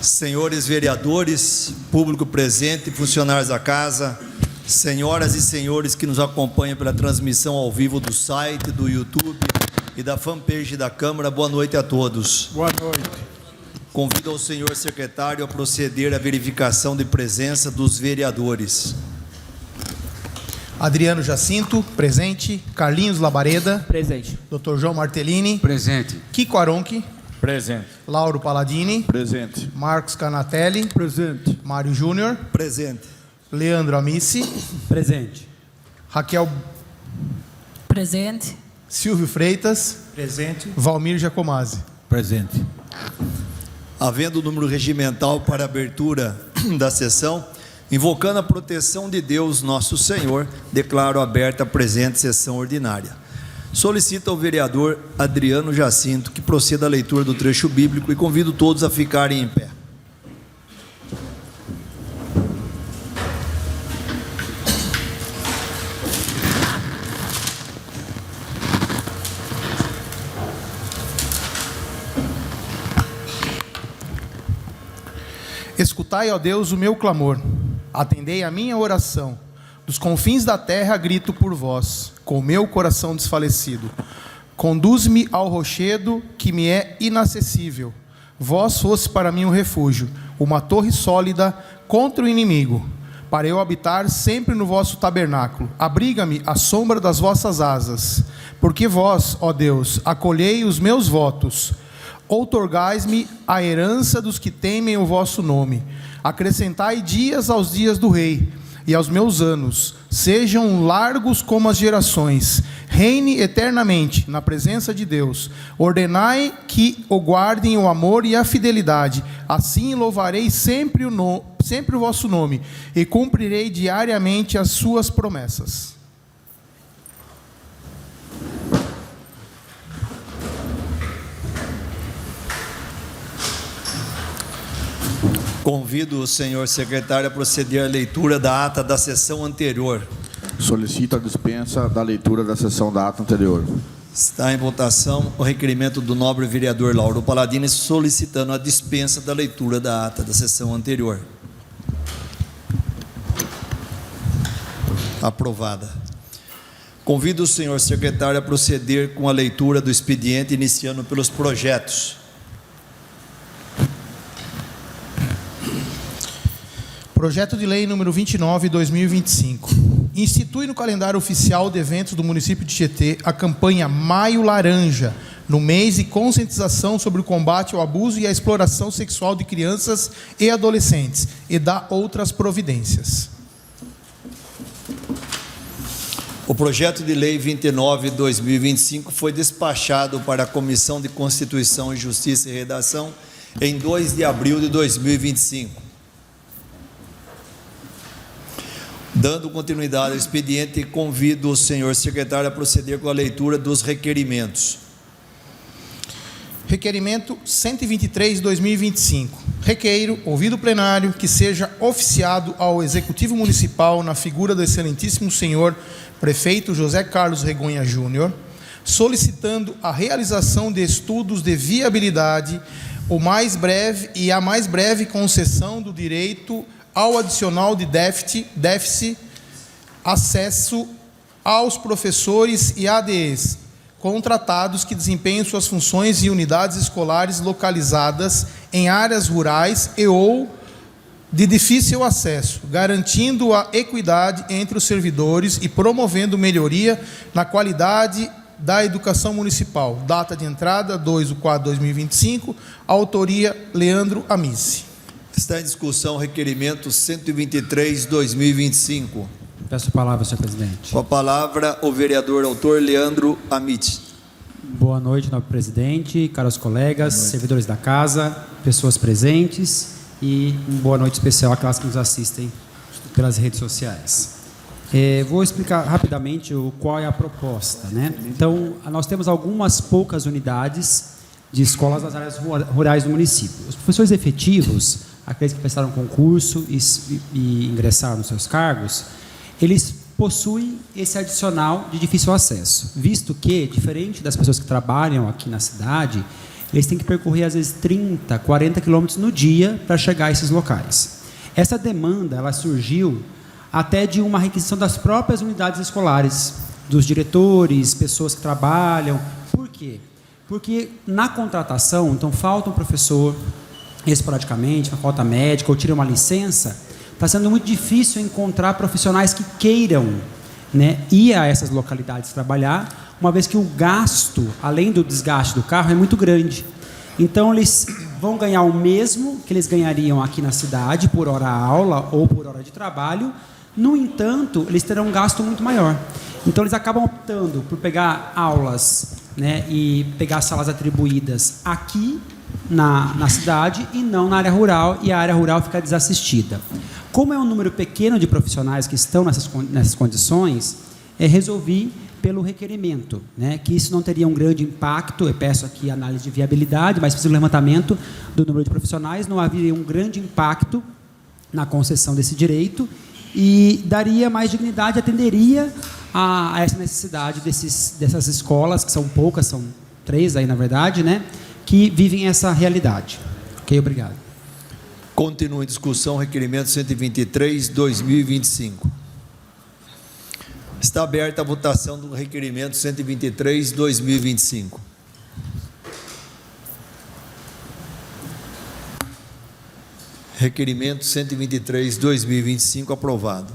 Senhores vereadores, público presente, funcionários da casa, senhoras e senhores que nos acompanham pela transmissão ao vivo do site, do YouTube e da fanpage da Câmara, boa noite a todos. Boa noite. Convido ao senhor secretário a proceder à verificação de presença dos vereadores. Adriano Jacinto, presente. Carlinhos Labareda. Presente. Dr. João Martellini. Presente. Kiko Aronchi. Presente. Lauro Paladini. Presente. Marcos Canatelli. Presente. Mário Júnior. Presente. Leandro Amici. Presente. Raquel. Presente. Silvio Freitas. Presente. Valmir Giacomazzi. Presente. Havendo o número regimental para a abertura da sessão, invocando a proteção de Deus, nosso Senhor, declaro aberta a presente sessão ordinária. Solicito ao vereador Adriano Jacinto que proceda à leitura do trecho bíblico e convido todos a ficarem em pé. Escutai, ó Deus, o meu clamor. Atendei a minha oração. Dos confins da terra grito por vós, com o meu coração desfalecido. Conduz-me ao rochedo que me é inacessível. Vós fosse para mim um refúgio, uma torre sólida contra o inimigo, para eu habitar sempre no vosso tabernáculo. Abriga-me à sombra das vossas asas, porque vós, ó Deus, acolhei os meus votos. Outorgais-me a herança dos que temem o vosso nome. Acrescentai dias aos dias do rei, e aos meus anos sejam largos como as gerações. Reine eternamente na presença de Deus. Ordenai que o guardem o amor e a fidelidade. Assim louvarei sempre o vosso nome, e cumprirei diariamente as suas promessas. Convido o senhor secretário a proceder à leitura da ata da sessão anterior. Solicito a dispensa da leitura da sessão da ata anterior. Está em votação o requerimento do nobre vereador Lauro Paladini solicitando a dispensa da leitura da ata da sessão anterior. Aprovada. Convido o senhor secretário a proceder com a leitura do expediente, iniciando pelos projetos. Projeto de Lei número 29/2025. Institui no calendário oficial de eventos do município de Tietê a campanha Maio Laranja, no mês de conscientização sobre o combate ao abuso e à exploração sexual de crianças e adolescentes, e dá outras providências. O projeto de lei 29/2025 foi despachado para a Comissão de Constituição e Justiça e Redação em 2 de abril de 2025. Dando continuidade ao expediente, convido o senhor secretário a proceder com a leitura dos requerimentos. Requerimento 123/2025. Requeiro, ouvido o plenário, que seja oficiado ao Executivo Municipal, na figura do excelentíssimo senhor prefeito José Carlos Regonha Júnior, solicitando a realização de estudos de viabilidade, a mais breve concessão do direito ao adicional de déficit, acesso aos professores e ADEs contratados que desempenham suas funções em unidades escolares localizadas em áreas rurais e ou de difícil acesso, garantindo a equidade entre os servidores e promovendo melhoria na qualidade da educação municipal. Data de entrada 2/4/2025, autoria Leandro Amici. Está em discussão o requerimento 123/2025. Peço a palavra, senhor presidente. Com a palavra, o vereador autor Leandro Amici. Boa noite, nobre presidente, caros colegas, servidores da casa, pessoas presentes, e uma boa noite especial àquelas que nos assistem pelas redes sociais. Vou explicar rapidamente qual é a proposta, né? Então, nós temos algumas poucas unidades de escolas nas áreas rurais do município. Os professores efetivos, aqueles que prestaram concurso e ingressaram nos seus cargos, eles possuem esse adicional de difícil acesso, visto que, diferente das pessoas que trabalham aqui na cidade, eles têm que percorrer às vezes 30, 40 quilômetros no dia para chegar a esses locais. Essa demanda ela surgiu até de uma requisição das próprias unidades escolares, dos diretores, pessoas que trabalham. Por quê? Porque na contratação, então falta um professor esporadicamente, falta médica ou tira uma licença, está sendo muito difícil encontrar profissionais que queiram, né, ir a essas localidades trabalhar, uma vez que o gasto, além do desgaste do carro, é muito grande. Então, eles vão ganhar o mesmo que eles ganhariam aqui na cidade, por hora-aula ou por hora de trabalho. No entanto, eles terão um gasto muito maior. Então, eles acabam optando por pegar aulas, né, e pegar salas atribuídas aqui na cidade e não na área rural, e a área rural fica desassistida. Como é um número pequeno de profissionais que estão nessas condições, resolvi pelo requerimento, né, que isso não teria um grande impacto. Eu peço aqui análise de viabilidade, mas fiz o levantamento do número de profissionais, não haveria um grande impacto na concessão desse direito e daria mais dignidade, atenderia a essa necessidade dessas escolas, que são poucas, são 3 aí na verdade, né, que vivem essa realidade. Ok, obrigado. Continua em discussão, requerimento 123/2025. Está aberta a votação do requerimento 123/2025. Requerimento 123/2025 aprovado.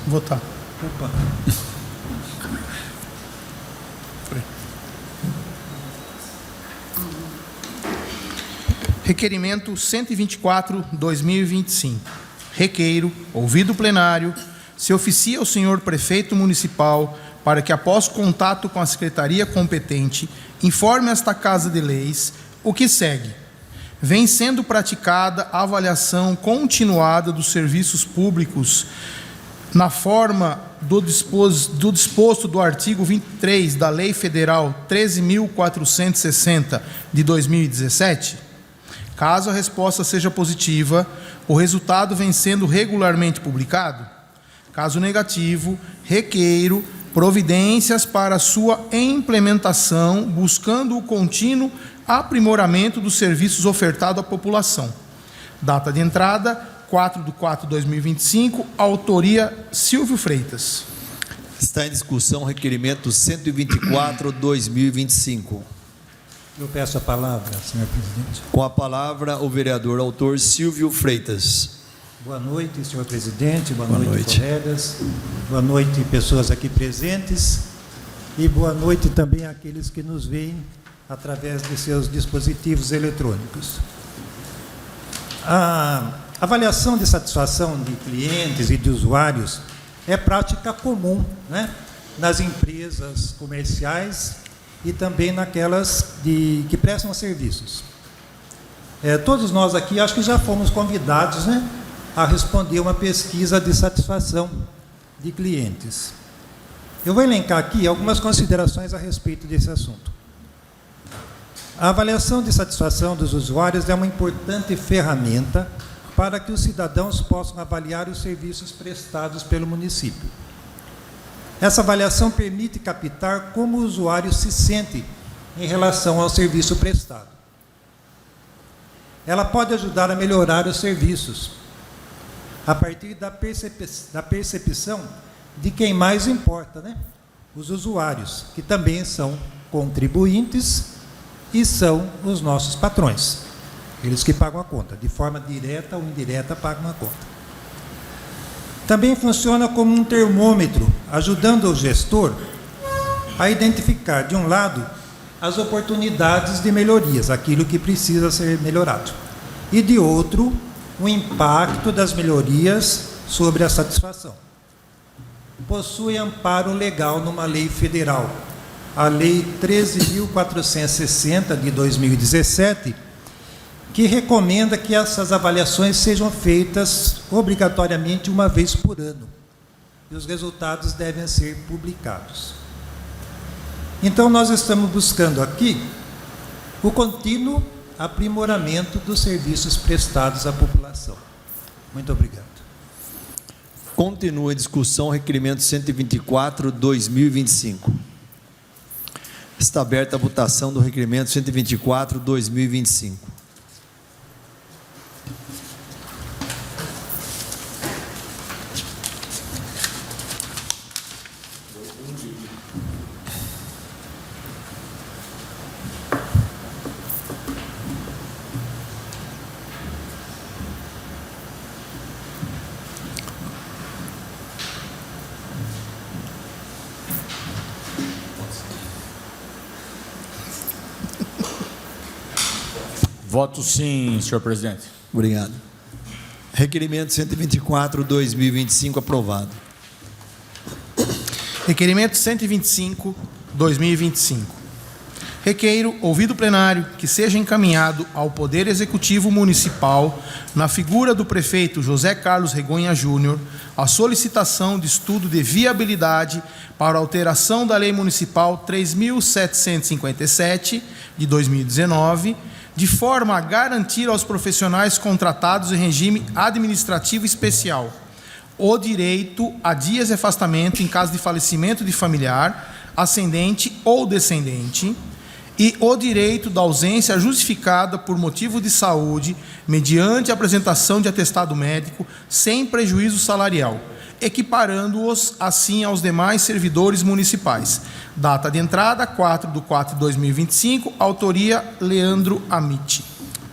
Votar. Opa. Requerimento 124/2025. Requeiro, ouvido o plenário, se oficia ao senhor prefeito municipal para que, após contato com a secretaria competente, informe esta Casa de Leis o que segue. Vem sendo praticada a avaliação continuada dos serviços públicos na forma do disposto do artigo 23 da Lei Federal 13.460 de 2017? Caso a resposta seja positiva, o resultado vem sendo regularmente publicado? Caso negativo, requeiro providências para sua implementação, buscando o contínuo aprimoramento dos serviços ofertados à população. Data de entrada, 4/4/2025, autoria Silvio Freitas. Está em discussão o requerimento 124/2025. Eu peço a palavra, senhor presidente. Com a palavra, o vereador autor Silvio Freitas. Boa noite, senhor presidente. Boa Boa noite, noite, colegas. Boa noite, pessoas aqui presentes. E boa noite também àqueles que nos veem através de seus dispositivos eletrônicos. A avaliação de satisfação de clientes e de usuários é prática comum, né, nas empresas comerciais e também naquelas que prestam serviços. Todos nós aqui acho que já fomos convidados, né, a responder uma pesquisa de satisfação de clientes. Eu vou elencar aqui algumas considerações a respeito desse assunto. A avaliação de satisfação dos usuários é uma importante ferramenta para que os cidadãos possam avaliar os serviços prestados pelo município. Essa avaliação permite captar como o usuário se sente em relação ao serviço prestado. Ela pode ajudar a melhorar os serviços, a partir da percepção de quem mais importa, né? Os usuários, que também são contribuintes e são os nossos patrões. Eles que pagam a conta, de forma direta ou indireta, pagam a conta. Também funciona como um termômetro, ajudando o gestor a identificar, de um lado, as oportunidades de melhorias, aquilo que precisa ser melhorado, e de outro, o impacto das melhorias sobre a satisfação. Possui amparo legal numa lei federal, a Lei 13.460 de 2017, que recomenda que essas avaliações sejam feitas obrigatoriamente uma vez por ano, e os resultados devem ser publicados. Então, nós estamos buscando aqui o contínuo aprimoramento dos serviços prestados à população. Muito obrigado. Continua em discussão o requerimento 124/2025. Está aberta a votação do requerimento 124/2025. Voto sim, senhor presidente. Obrigado. Requerimento 124/2025 aprovado. Requerimento 125/2025. Requeiro, ouvido o plenário, que seja encaminhado ao Poder Executivo Municipal, na figura do prefeito José Carlos Regonha Júnior, a solicitação de estudo de viabilidade para alteração da Lei Municipal 3.757, de 2019, de forma a garantir aos profissionais contratados em regime administrativo especial o direito a dias de afastamento em caso de falecimento de familiar, ascendente ou descendente, e o direito da ausência justificada por motivo de saúde, mediante apresentação de atestado médico, sem prejuízo salarial, equiparando-os assim aos demais servidores municipais. Data de entrada, 4/4/2025, autoria Leandro Amitti.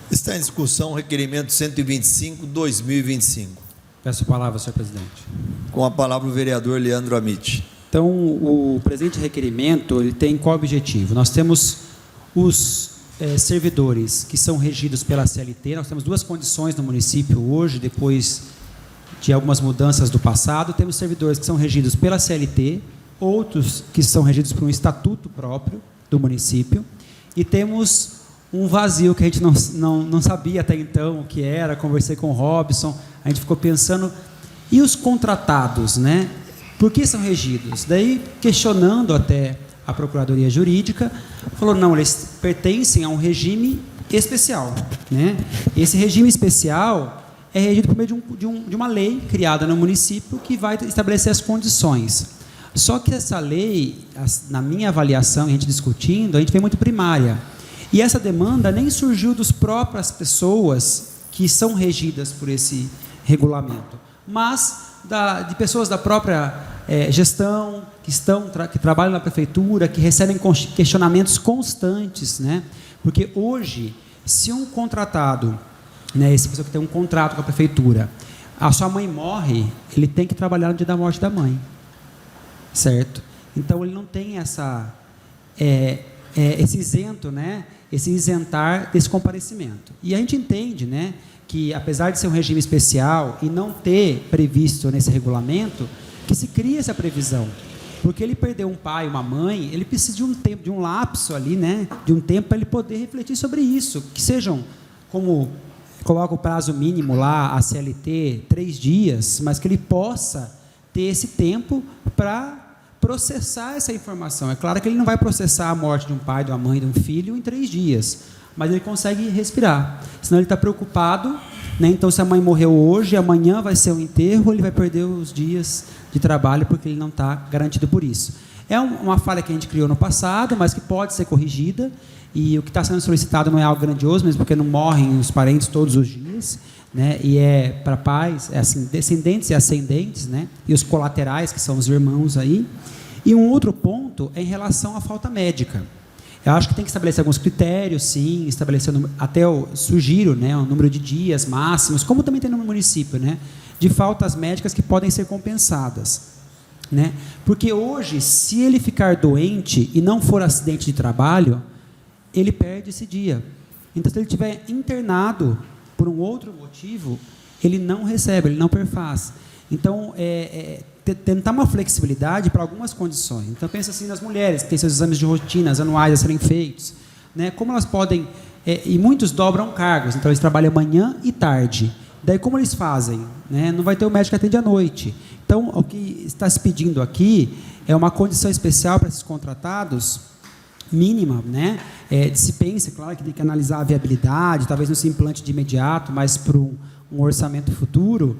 Está em discussão o requerimento 125/2025. Peço a palavra, senhor presidente. Com a palavra o vereador Leandro Amitti. Então, o presente requerimento, ele tem qual objetivo? Nós temos os servidores que são regidos pela CLT, nós temos duas condições no município hoje, depois de algumas mudanças do passado, temos servidores que são regidos pela CLT, outros que são regidos por um estatuto próprio do município, e temos um vazio que a gente não sabia até então o que era. Conversei com o Robson, a gente ficou pensando, e os contratados, né? Por que são regidos? Daí, questionando até a Procuradoria Jurídica, falou, não, eles pertencem a um regime especial, né? Esse regime especial é regido por meio de uma lei criada no município que vai estabelecer as condições. Só que essa lei, na minha avaliação, a gente discutindo, a gente vê muito primária. E essa demanda nem surgiu das próprias pessoas que são regidas por esse regulamento, mas de pessoas da própria gestão, que trabalham na prefeitura, que recebem questionamentos constantes, né? Porque hoje, se um contratado, né, essa pessoa que tem um contrato com a prefeitura, a sua mãe morre, ele tem que trabalhar no dia da morte da mãe, certo? Então ele não tem esse isento, né? Esse isentar desse comparecimento. E a gente entende, né, que apesar de ser um regime especial e não ter previsto nesse regulamento, que se cria essa previsão, porque ele perdeu um pai, uma mãe, ele precisa de um tempo, de um lapso ali, né, de um tempo para ele poder refletir sobre isso, que sejam, como coloca o prazo mínimo lá, a CLT, 3 dias, mas que ele possa ter esse tempo para processar essa informação. É claro que ele não vai processar a morte de um pai, de uma mãe, de um filho em 3 dias, mas ele consegue respirar, senão ele está preocupado, né? Então, se a mãe morreu hoje, amanhã vai ser o enterro, ele vai perder os dias de trabalho, porque ele não está garantido por isso. É uma falha que a gente criou no passado, mas que pode ser corrigida, e o que está sendo solicitado não é algo grandioso, mesmo porque não morrem os parentes todos os dias, né? E é para pais, assim, descendentes e ascendentes, né? E os colaterais, que são os irmãos aí. E um outro ponto é em relação à falta médica. Eu acho que tem que estabelecer alguns critérios, sim, até eu sugiro, né, um número de dias máximos, como também tem no município, né, de faltas médicas que podem ser compensadas, né? Porque hoje, se ele ficar doente e não for acidente de trabalho, ele perde esse dia. Então, se ele estiver internado por um outro motivo, ele não recebe, ele não perfaz. Então, tentar uma flexibilidade para algumas condições. Então, pensa assim nas mulheres que têm seus exames de rotinas anuais a serem feitos, né? Como elas podem... e muitos dobram cargos, então eles trabalham manhã e tarde. Daí, como eles fazem? Né? Não vai ter o médico que atende à noite. Então, o que está se pedindo aqui é uma condição especial para esses contratados, mínima, né? Se pensa, claro, que tem que analisar a viabilidade, talvez não se implante de imediato, mas para um orçamento futuro,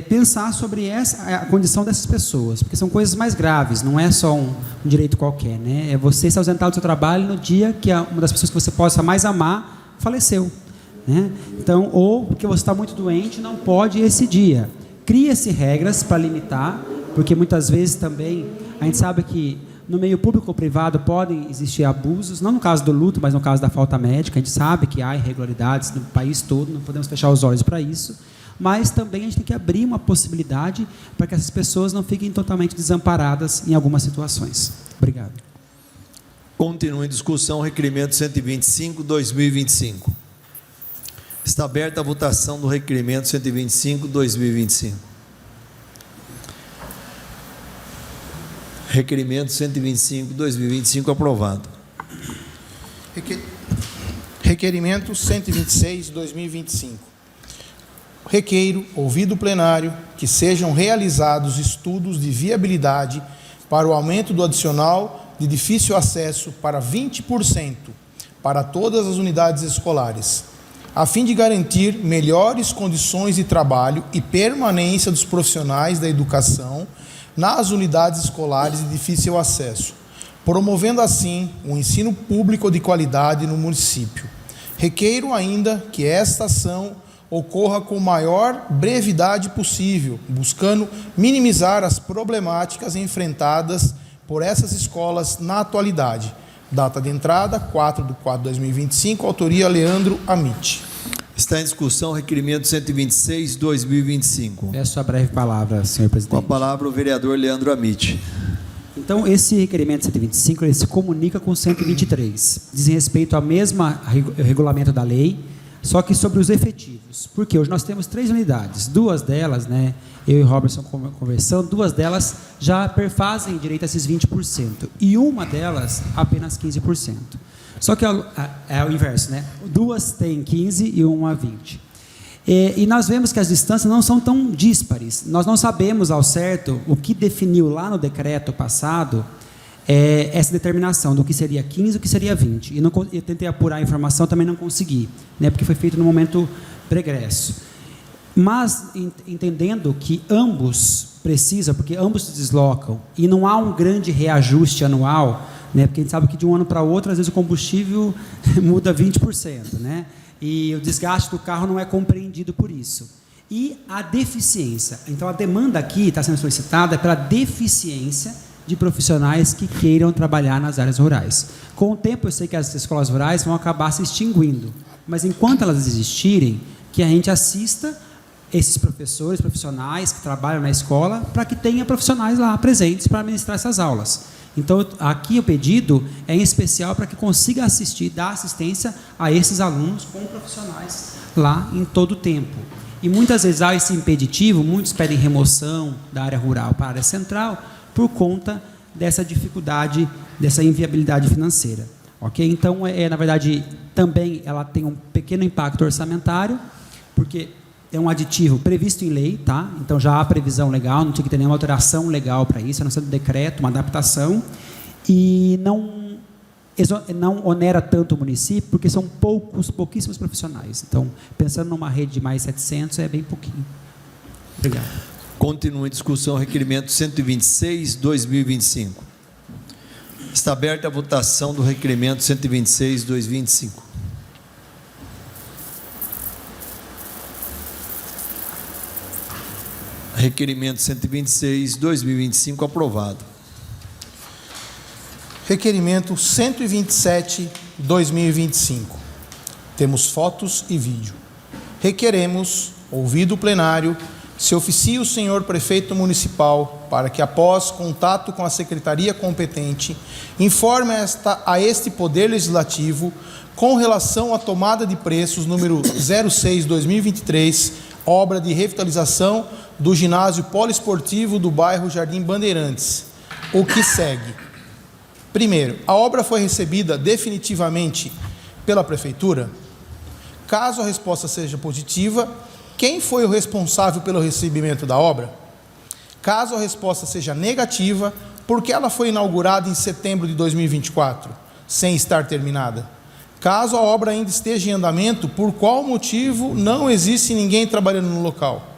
pensar sobre a condição dessas pessoas, porque são coisas mais graves, não é só um direito qualquer, né? É você se ausentar do seu trabalho no dia que uma das pessoas que você possa mais amar faleceu, né? Então, ou porque você está muito doente, não pode esse dia. Cria-se regras para limitar, porque muitas vezes também a gente sabe que no meio público ou privado podem existir abusos, não no caso do luto, mas no caso da falta médica. A gente sabe que há irregularidades no país todo, não podemos fechar os olhos para isso, mas também a gente tem que abrir uma possibilidade para que essas pessoas não fiquem totalmente desamparadas em algumas situações. Obrigado. Continua em discussão o requerimento 125/2025. Está aberta a votação do requerimento 125/2025. Requerimento 125/2025 aprovado. Requerimento 126/2025. Requeiro, ouvido o plenário, que sejam realizados estudos de viabilidade para o aumento do adicional de difícil acesso para 20% para todas as unidades escolares, a fim de garantir melhores condições de trabalho e permanência dos profissionais da educação nas unidades escolares de difícil acesso, promovendo assim o ensino público de qualidade no município. Requeiro ainda que esta ação ocorra com maior brevidade possível, buscando minimizar as problemáticas enfrentadas por essas escolas na atualidade. Data de entrada, 4/4/2025, autoria Leandro Amit. Está em discussão o requerimento 126/2025. Peço a breve palavra, senhor presidente. Com a palavra o vereador Leandro Amit. Então, esse requerimento 125, ele se comunica com o 123. Dizem respeito ao mesmo regulamento da lei, só que sobre os efetivos. Porque hoje nós temos 3 unidades. 2 delas, né, eu e o Robertson conversando, 2 delas já perfazem direito a esses 20%. E uma delas, apenas 15%. Só que é o inverso, né? 2 têm 15% e uma 20%. E nós vemos que as distâncias não são tão díspares. Nós não sabemos ao certo o que definiu lá no decreto passado essa determinação do que seria 15 e o que seria 20. Eu tentei apurar a informação, também não consegui, né, porque foi feito no momento pregresso. Mas, entendendo que ambos precisam, porque ambos se deslocam, e não há um grande reajuste anual, né, porque a gente sabe que de um ano para outro, às vezes o combustível muda 20%, né, e o desgaste do carro não é compreendido por isso. E a deficiência. Então, a demanda aqui está sendo solicitada pela deficiência de profissionais que queiram trabalhar nas áreas rurais. Com o tempo, eu sei que as escolas rurais vão acabar se extinguindo, mas enquanto elas existirem, que a gente assista esses professores, profissionais que trabalham na escola, para que tenha profissionais lá presentes para ministrar essas aulas. Então, aqui o pedido é em especial para que consiga assistir, dar assistência a esses alunos com profissionais lá em todo o tempo. E muitas vezes há esse impeditivo, muitos pedem remoção da área rural para a área central, por conta dessa dificuldade, dessa inviabilidade financeira. Ok? Então, na verdade, também ela tem um pequeno impacto orçamentário, porque é um aditivo previsto em lei, tá? Então já há previsão legal, não tinha que ter nenhuma alteração legal para isso, a não ser do decreto, uma adaptação, e não onera tanto o município, porque são pouquíssimos profissionais. Então, pensando numa rede de mais 700, é bem pouquinho. Obrigado. Continua em discussão o requerimento 126/2025. Está aberta a votação do requerimento 126/2025. Requerimento 126/2025 aprovado. Requerimento 127/2025. Temos fotos e vídeo. Requeremos, ouvido o plenário, se oficie o senhor prefeito municipal para que, após contato com a secretaria competente, informe a este Poder Legislativo com relação à tomada de preços número 06/2023, obra de revitalização do ginásio poliesportivo do bairro Jardim Bandeirantes. O que segue? Primeiro, a obra foi recebida definitivamente pela prefeitura? Caso a resposta seja positiva, quem foi o responsável pelo recebimento da obra? Caso a resposta seja negativa, por que ela foi inaugurada em setembro de 2024, sem estar terminada? Caso a obra ainda esteja em andamento, por qual motivo não existe ninguém trabalhando no local?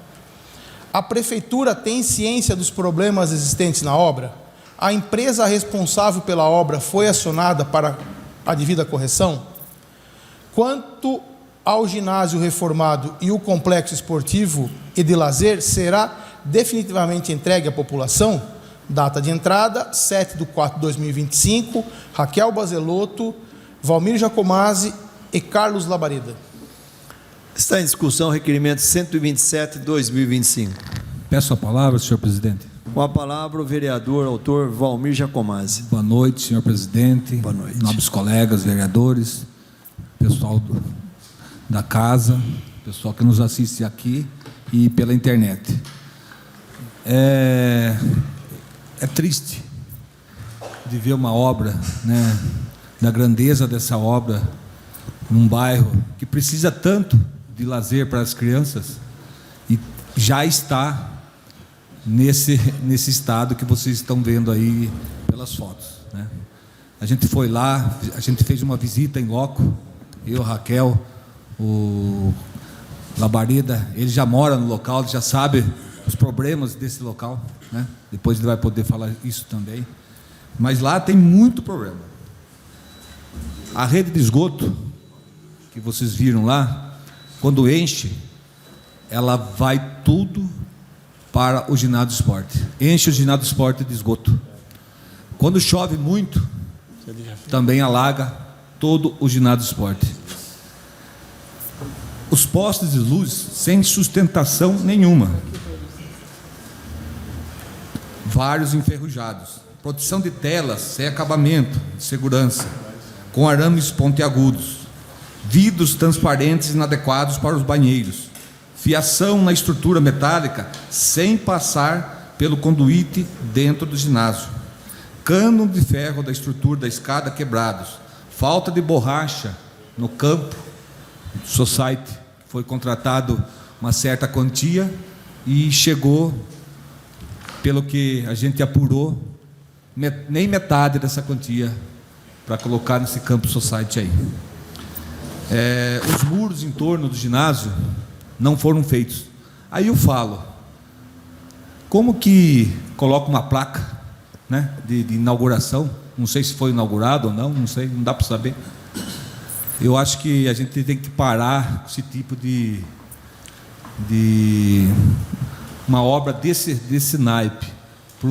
A prefeitura tem ciência dos problemas existentes na obra? A empresa responsável pela obra foi acionada para a devida correção? Quanto ao ginásio reformado e o complexo esportivo e de lazer, será definitivamente entregue à população? Data de entrada, 7/4/2025, Raquel Bazelotto, Valmir Jacomazzi e Carlos Labareda. Está em discussão o requerimento 127/2025. Peço a palavra, senhor presidente. Com a palavra o vereador autor Valmir Jacomazzi. Boa noite, senhor presidente. Boa noite. Nobres colegas, vereadores, pessoal da casa, pessoal que nos assiste aqui e pela internet. É triste de ver uma obra, né, da grandeza dessa obra, num bairro que precisa tanto de lazer para as crianças e já está nesse estado que vocês estão vendo aí pelas fotos, né? A gente foi lá, a gente fez uma visita em loco, eu, Raquel, o Labareda, ele já mora no local, ele já sabe os problemas desse local, né? Depois ele vai poder falar isso também. Mas lá tem muito problema. A rede de esgoto que vocês viram lá, quando enche, ela vai tudo para o ginásio de esporte. Enche o ginásio de esporte de esgoto. Quando chove muito, também alaga todo o ginásio de esporte. Os postes de luz sem sustentação nenhuma. Vários enferrujados. Proteção de telas sem acabamento de segurança, com arames pontiagudos. Vidros transparentes inadequados para os banheiros. Fiação na estrutura metálica sem passar pelo conduíte dentro do ginásio. Cano de ferro da estrutura da escada quebrados. Falta de borracha no campo society. Foi contratado uma certa quantia e chegou, pelo que a gente apurou, nem metade dessa quantia para colocar nesse campo society aí. Os muros em torno do ginásio não foram feitos. Aí eu falo, como que coloca uma placa, né, de inauguração? Não sei se foi inaugurado ou não, não sei, não dá para saber. Eu acho que a gente tem que parar com esse tipo de uma obra desse naipe para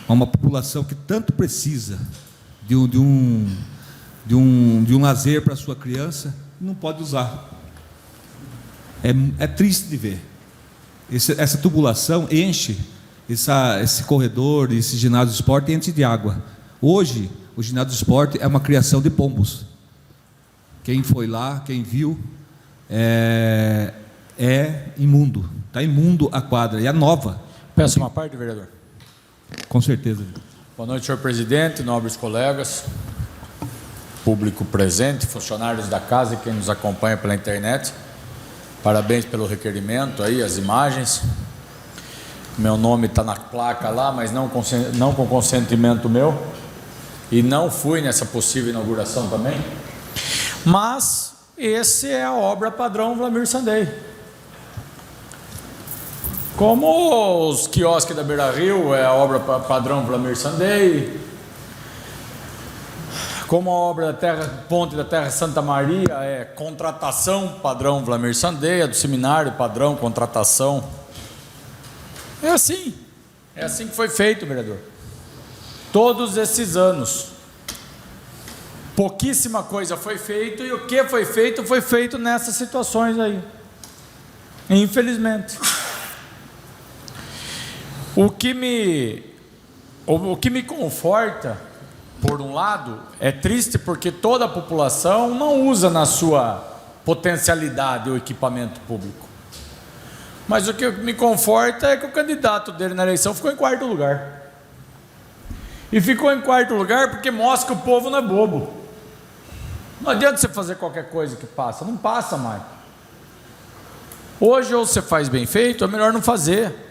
uma população que tanto precisa de um lazer para a sua criança, não pode usar. É triste de ver. Essa tubulação enche esse corredor, esse ginásio de esporte, enche de água. Hoje, o ginásio de esporte é uma criação de pombos. Quem foi lá, quem viu, é imundo. Está imundo a quadra, e é nova. Peço uma parte, vereador. Com certeza. Boa noite, senhor presidente, nobres colegas, público presente, funcionários da casa e quem nos acompanha pela internet. Parabéns pelo requerimento aí, as imagens. Meu nome está na placa lá, mas não com consentimento meu. E não fui nessa possível inauguração também. Mas esse é a obra padrão Vlamir Sandei. Como os quiosques da Beira Rio é a obra padrão Vlamir Sandei, como a obra da Ponte da Terra Santa Maria é contratação padrão Vlamir Sandei, a do seminário padrão contratação. É assim que foi feito, vereador. Todos esses anos. Pouquíssima coisa foi feita, e o que foi feito nessas situações aí. Infelizmente. O que me conforta, por um lado, é triste porque toda a população não usa na sua potencialidade o equipamento público. Mas o que me conforta é que o candidato dele na eleição ficou em quarto lugar. E ficou em quarto lugar porque mostra que o povo não é bobo. Não adianta você fazer qualquer coisa que passa, não passa mais. Hoje, ou você faz bem feito, é melhor não fazer.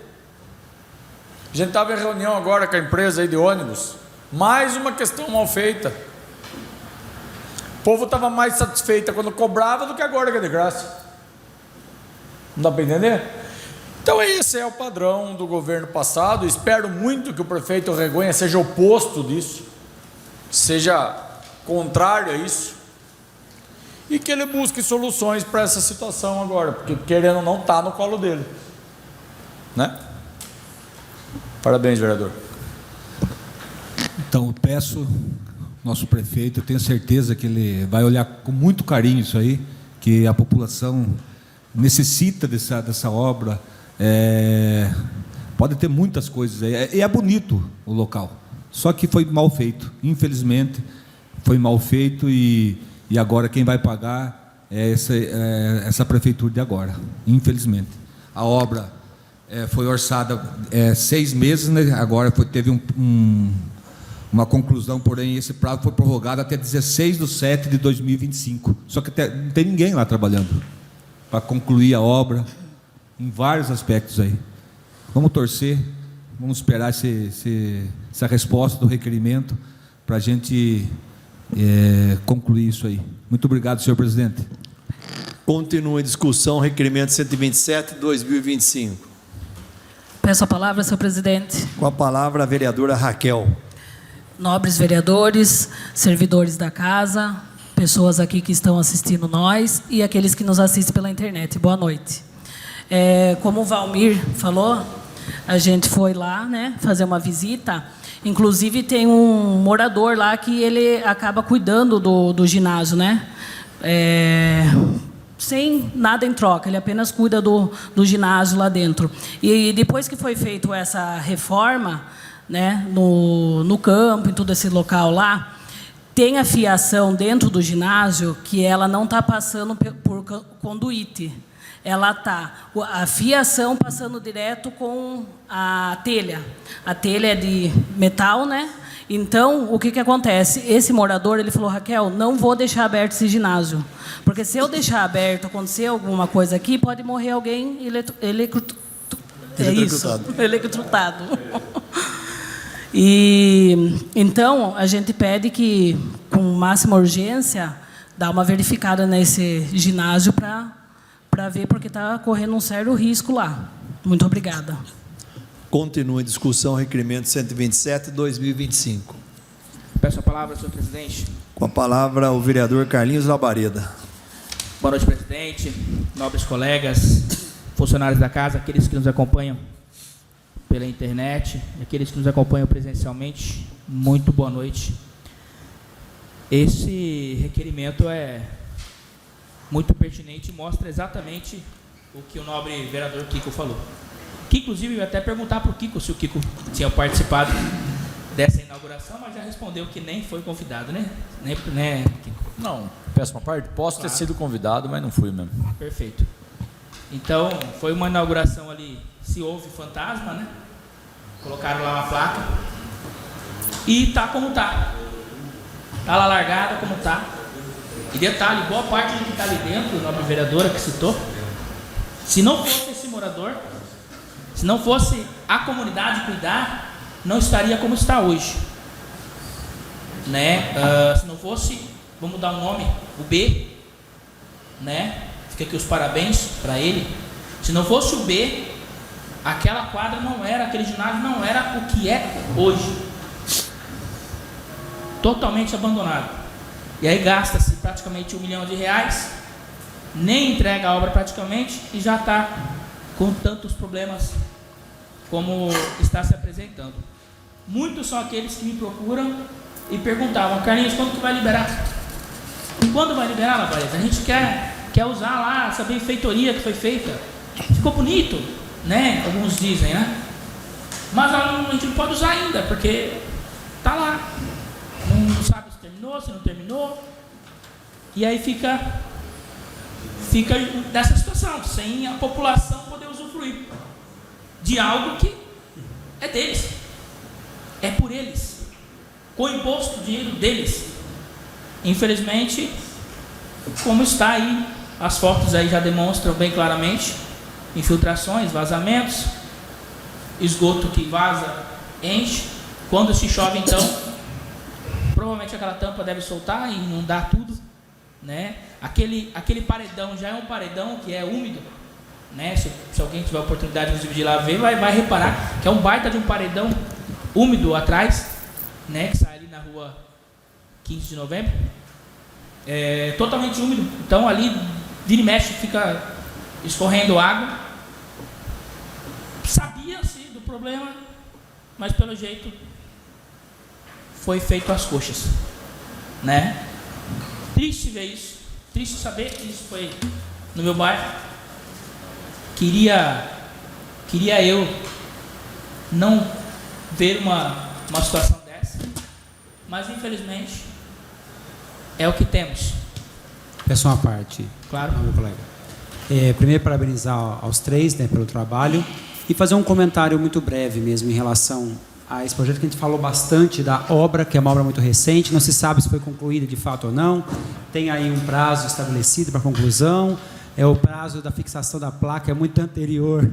A gente estava em reunião agora com a empresa aí de ônibus, mais uma questão mal feita. O povo estava mais satisfeito quando cobrava do que agora que é de graça. Não dá para entender? Então esse é o padrão do governo passado. Espero muito que o prefeito Regonha seja oposto disso, seja contrário a isso, e que ele busque soluções para essa situação agora, porque querendo ou não está no colo dele, né? Parabéns, vereador. Então, eu peço, nosso prefeito, eu tenho certeza que ele vai olhar com muito carinho isso aí, que a população necessita dessa obra. Pode ter muitas coisas aí, e é bonito o local, só que foi mal feito, infelizmente, foi mal feito, e agora quem vai pagar é essa prefeitura de agora, infelizmente. A obra foi orçada 6 meses, né? Agora teve uma conclusão, porém esse prazo foi prorrogado até 16/7/2025. Só que não tem ninguém lá trabalhando para concluir a obra, em vários aspectos aí. Vamos torcer, vamos esperar essa resposta do requerimento para a gente concluir isso aí. Muito obrigado, senhor presidente. Continua a discussão, requerimento 127/2025. Peço a palavra, senhor presidente. Com a palavra a vereadora Raquel. Nobres vereadores, servidores da casa, pessoas aqui que estão assistindo nós e aqueles que nos assistem pela internet. Boa noite. Como o Valmir falou, a gente foi lá, né, fazer uma visita. Inclusive tem um morador lá que ele acaba cuidando do ginásio, né? Sem nada em troca, ele apenas cuida do ginásio lá dentro. E depois que foi feita essa reforma, né, no campo, em todo esse local lá, tem a fiação dentro do ginásio que ela não está passando por conduíte. Ela está, a fiação passando direto com a telha. A telha é de metal, né? Então, o que acontece? Esse morador, ele falou, Raquel, não vou deixar aberto esse ginásio, porque se eu deixar aberto, acontecer alguma coisa aqui, pode morrer alguém eletrocutado. E então a gente pede que, com máxima urgência, dá uma verificada nesse ginásio para ver, porque está correndo um sério risco lá. Muito obrigada. Continua a discussão, requerimento 127/2025. Peço a palavra, senhor presidente. Com a palavra o vereador Carlinhos Labareda. Boa noite, presidente, nobres colegas, funcionários da casa, aqueles que nos acompanham pela internet, aqueles que nos acompanham presencialmente, muito boa noite. Esse requerimento é muito pertinente e mostra exatamente o que o nobre vereador Kiko falou. Que, inclusive, eu ia até perguntar para o Kiko se o Kiko tinha participado dessa inauguração, mas já respondeu que nem foi convidado, né? Né, Kiko? Não, péssima parte. Posso ter sido convidado, mas não fui mesmo. Perfeito. Então, foi uma inauguração ali, se houve fantasma, né? Colocaram lá uma placa. E tá como tá. Tá lá largada como tá. E detalhe, boa parte do que está ali dentro, a nobre vereadora que citou, se não fosse esse morador, se não fosse a comunidade cuidar, não estaria como está hoje. Né? Se não fosse, vamos dar um nome, o B, né? Fica aqui os parabéns para ele. Se não fosse o B, aquela quadra não era, aquele ginásio não era o que é hoje. Totalmente abandonado. E aí gasta-se praticamente R$1 milhão, nem entrega a obra praticamente e já está com tantos problemas como está se apresentando. Muitos são aqueles que me procuram e perguntavam, Carlinhos, quando que vai liberar? Quando vai liberar, Labareda? A gente quer usar lá essa benfeitoria que foi feita. Ficou bonito, né? Alguns dizem, né? Mas a gente não pode usar ainda, porque está lá. Não sabe se terminou, se não terminou. E aí fica dessa situação, sem a população poder usufruir de algo que é deles, é por eles, com o imposto, dinheiro deles. Infelizmente, como está aí, as fotos aí já demonstram bem claramente, infiltrações, vazamentos, esgoto que vaza, enche, quando se chove então, provavelmente aquela tampa deve soltar e inundar tudo, né? Aquele paredão já é um paredão que é úmido, né? Se alguém tiver a oportunidade de ir lá ver, vai reparar que é um baita de um paredão úmido atrás, né? Que sai ali na rua 15 de novembro. É totalmente úmido. Então ali, vira e mexe, fica escorrendo água. Sabia-se do problema, mas pelo jeito foi feito às coxas, né? Triste ver isso, triste saber que isso foi no meu bairro. Queria eu não ver uma situação dessa, mas infelizmente é o que temos. Peço uma parte. Claro. Meu colega. Primeiro, parabenizar aos três, né, pelo trabalho e fazer um comentário muito breve mesmo em relação a esse projeto que a gente falou bastante da obra, que é uma obra muito recente, não se sabe se foi concluída de fato ou não, tem aí um prazo estabelecido para conclusão, o prazo da fixação da placa é muito anterior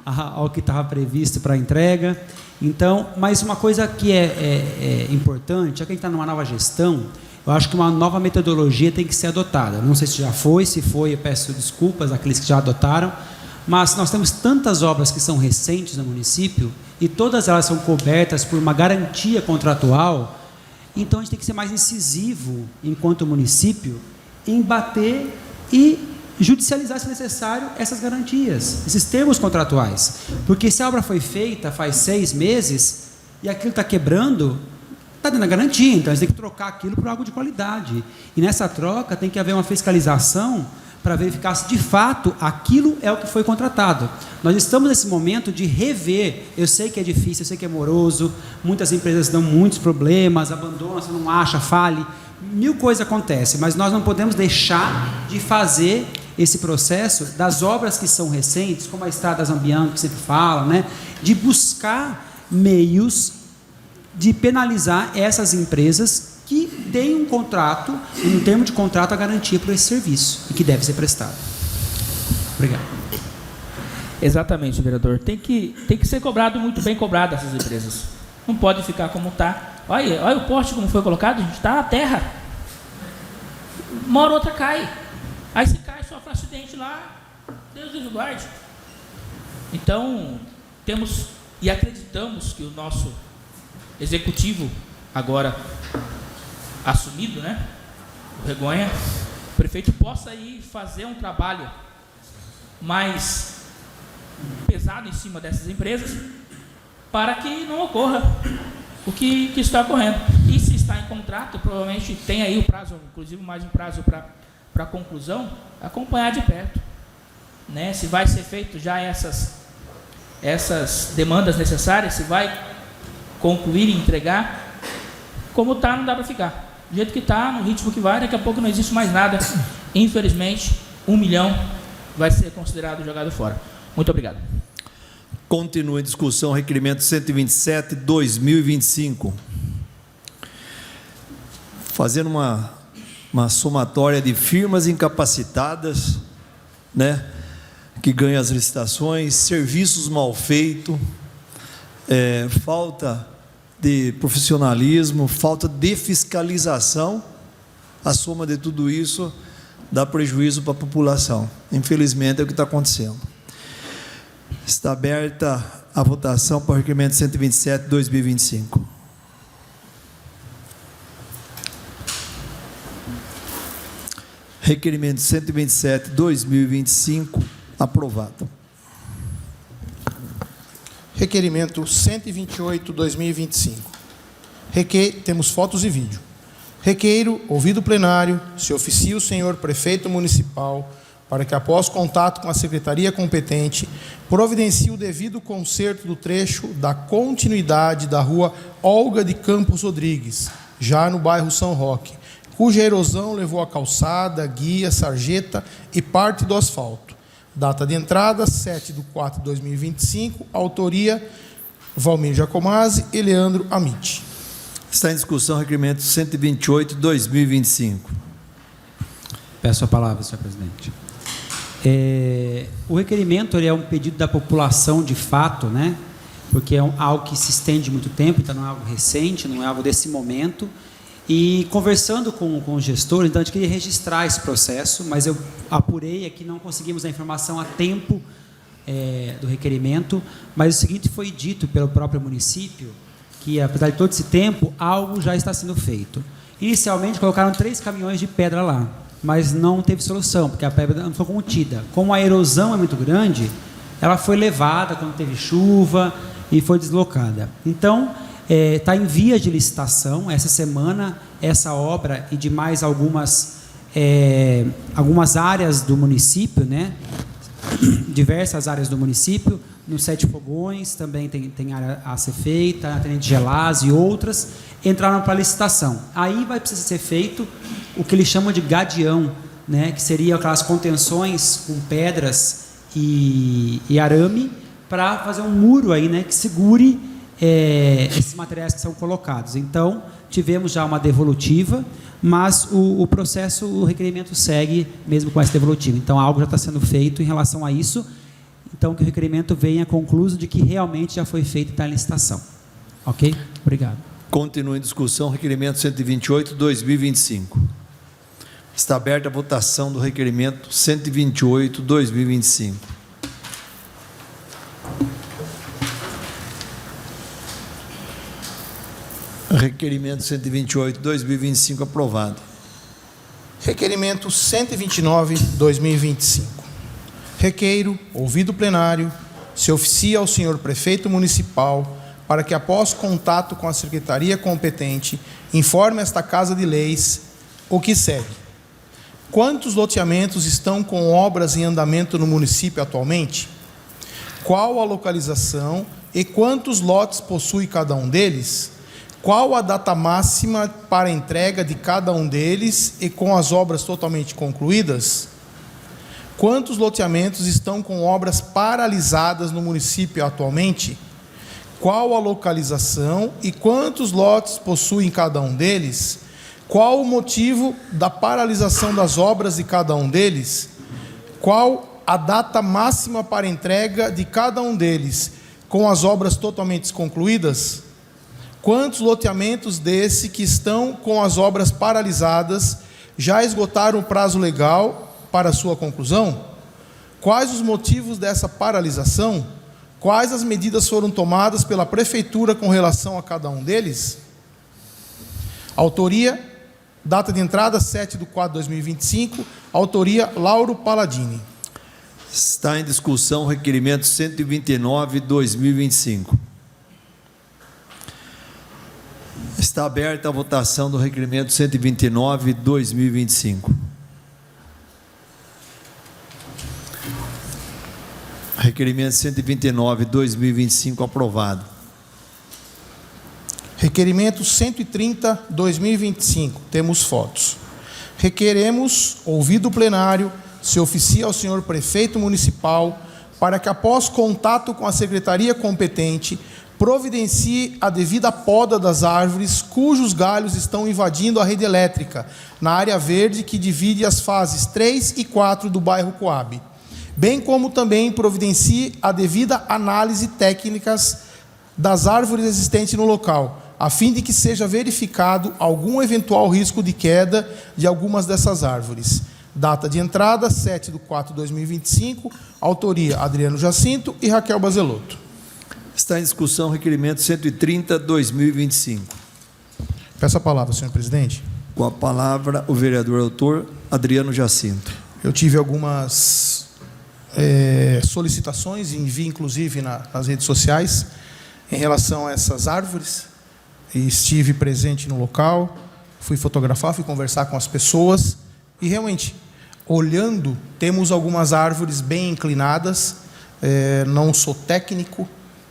ao que estava previsto para a entrega. Então, mas uma coisa que é importante, já que a gente está numa nova gestão, eu acho que uma nova metodologia tem que ser adotada. Não sei se já foi, se foi, eu peço desculpas àqueles que já adotaram, mas nós temos tantas obras que são recentes no município e todas elas são cobertas por uma garantia contratual, então a gente tem que ser mais incisivo, enquanto município, em bater e judicializar, se necessário, essas garantias, esses termos contratuais. Porque se a obra foi feita faz 6 meses e aquilo está quebrando, está dando a garantia, então a gente tem que trocar aquilo por algo de qualidade. E nessa troca tem que haver uma fiscalização para verificar se de fato aquilo é o que foi contratado. Nós estamos nesse momento de rever, eu sei que é difícil, eu sei que é moroso, muitas empresas dão muitos problemas, abandonam, você não acha, fale, 1000 coisas acontecem, mas nós não podemos deixar de fazer esse processo das obras que são recentes, como a Estrada Zambianco, que sempre fala, né, de buscar meios de penalizar essas empresas que têm um contrato, um termo de contrato, a garantia por esse serviço e que deve ser prestado. Obrigado. Exatamente, vereador. Tem que ser cobrado, muito bem cobrado essas empresas. Não pode ficar como está. Olha o poste como foi colocado, a gente está na terra. Uma hora ou outra cai. Aí se cai, sofre um acidente lá, Deus nos guarde. Então, temos e acreditamos que o nosso executivo, agora assumido, né, o Regonha, o prefeito possa ir fazer um trabalho mais pesado em cima dessas empresas, para que não ocorra o que está ocorrendo. E se está em contrato, provavelmente tem aí o prazo, inclusive mais um prazo para conclusão, acompanhar de perto, né, se vai ser feito já essas demandas necessárias, se vai concluir e entregar. Como está, não dá para ficar. Do jeito que está, no ritmo que vai, daqui a pouco não existe mais nada. Infelizmente, 1 milhão vai ser considerado jogado fora. Muito obrigado. Continua em discussão o requerimento 127/2025. Fazendo uma somatória de firmas incapacitadas, né, que ganham as licitações, serviços mal feitos, falta de profissionalismo, falta de fiscalização. A soma de tudo isso dá prejuízo para a população. Infelizmente é o que está acontecendo. Está aberta a votação para o requerimento 127/2025. Requerimento 127/2025 aprovado. Requerimento 128/2025. Temos fotos e vídeo. Requeiro, ouvido o plenário, se oficia o senhor prefeito municipal para que, após contato com a secretaria competente, providencie o devido conserto do trecho da continuidade da rua Olga de Campos Rodrigues, já no bairro São Roque, cuja erosão levou a calçada, guia, sarjeta e parte do asfalto. Data de entrada, 7/4/2025, autoria Valmir Giacomazzi e Leandro Amit. Está em discussão o requerimento 128/2025. Peço a palavra, senhor presidente. O requerimento é um pedido da população de fato, né? Porque é algo que se estende muito tempo, então não é algo recente, não é algo desse momento. E conversando com o gestor, então a gente queria registrar esse processo, mas eu apurei aqui, não conseguimos a informação a tempo do requerimento, mas o seguinte foi dito pelo próprio município, que apesar de todo esse tempo, algo já está sendo feito. Inicialmente colocaram 3 caminhões de pedra lá, mas não teve solução, porque a pedra não foi contida. Como a erosão é muito grande, ela foi levada quando teve chuva e foi deslocada. Então, está em via de licitação, essa semana, essa obra e de mais algumas áreas do município, né? Diversas áreas do município, nos 7 fogões, também tem área a ser feita, na Tenente Gelás e outras, entraram para licitação. Aí vai precisar ser feito o que eles chamam de gadeão, né? Que seria aquelas contenções com pedras e arame, para fazer um muro aí, né? Que segure esses materiais que são colocados. Então, tivemos já uma devolutiva, mas o processo, o requerimento segue mesmo com essa devolutiva. Então, algo já está sendo feito em relação a isso. Então, que o requerimento venha concluído de que realmente já foi feito a licitação. Ok? Obrigado. Continua em discussão, requerimento 128/2025. Está aberta a votação do requerimento 128/2025. Requerimento 128/2025 aprovado. Requerimento 129/2025. Requeiro, ouvido o plenário, se oficia ao senhor prefeito municipal para que, após contato com a secretaria competente, informe esta Casa de Leis o que segue. Quantos loteamentos estão com obras em andamento no município atualmente? Qual a localização e quantos lotes possui cada um deles? Qual a data máxima para entrega de cada um deles e com as obras totalmente concluídas? Quantos loteamentos estão com obras paralisadas no município atualmente? Qual a localização e quantos lotes possuem cada um deles? Qual o motivo da paralisação das obras de cada um deles? Qual a data máxima para entrega de cada um deles com as obras totalmente concluídas? Quantos loteamentos desse que estão com as obras paralisadas já esgotaram o prazo legal para sua conclusão? Quais os motivos dessa paralisação? Quais as medidas foram tomadas pela Prefeitura com relação a cada um deles? Autoria, data de entrada 7/4/2025, autoria Lauro Palladini. Está em discussão o requerimento 129/2025. Está aberta a votação do requerimento 129/2025. Requerimento 129/2025 aprovado. Requerimento 130/2025. Temos fotos. Requeremos, ouvido o plenário, se oficia ao senhor prefeito municipal para que, após contato com a secretaria competente, providencie a devida poda das árvores cujos galhos estão invadindo a rede elétrica na área verde que divide as fases 3 e 4 do bairro Coab, bem como também providencie a devida análise técnicas das árvores existentes no local, a fim de que seja verificado algum eventual risco de queda de algumas dessas árvores. Data de entrada 7/4/2025, autoria Adriano Jacinto e Raquel Bazelotto. Está em discussão o requerimento 130/2025. Peço a palavra, senhor presidente. Com a palavra, o vereador autor Adriano Jacinto. Eu tive algumas solicitações, envio inclusive nas redes sociais, em relação a essas árvores, e estive presente no local, fui fotografar, fui conversar com as pessoas, e realmente, olhando, temos algumas árvores bem inclinadas, não sou técnico,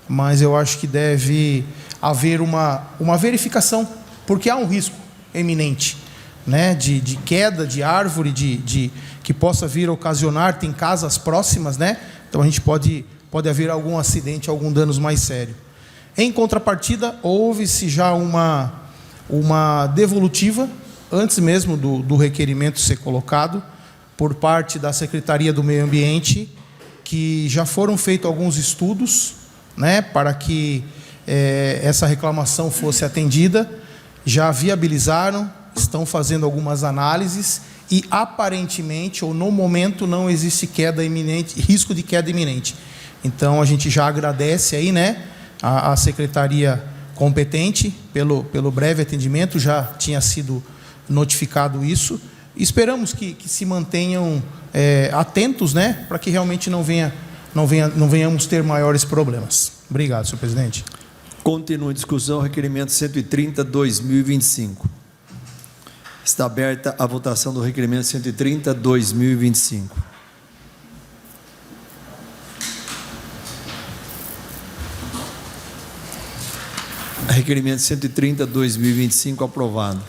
mas eu acho que deve haver uma verificação, porque há um risco eminente, né, de queda de árvore, que possa vir a ocasionar, tem casas próximas, né? Então a gente pode haver algum acidente, algum dano mais sério. Em contrapartida, houve-se já uma devolutiva, antes mesmo do requerimento ser colocado, por parte da Secretaria do Meio Ambiente, que já foram feitos alguns estudos, né, para que essa reclamação fosse atendida, já viabilizaram, estão fazendo algumas análises e aparentemente, ou no momento, não existe queda iminente, risco de queda iminente. Então a gente já agradece aí, né, a secretaria competente pelo breve atendimento, já tinha sido notificado isso. Esperamos que se mantenham atentos, né, para que realmente não venhamos ter maiores problemas. Obrigado, senhor presidente. Continua em discussão o requerimento 130/2025. Está aberta a votação do requerimento 130/2025. Requerimento 130/2025 aprovado.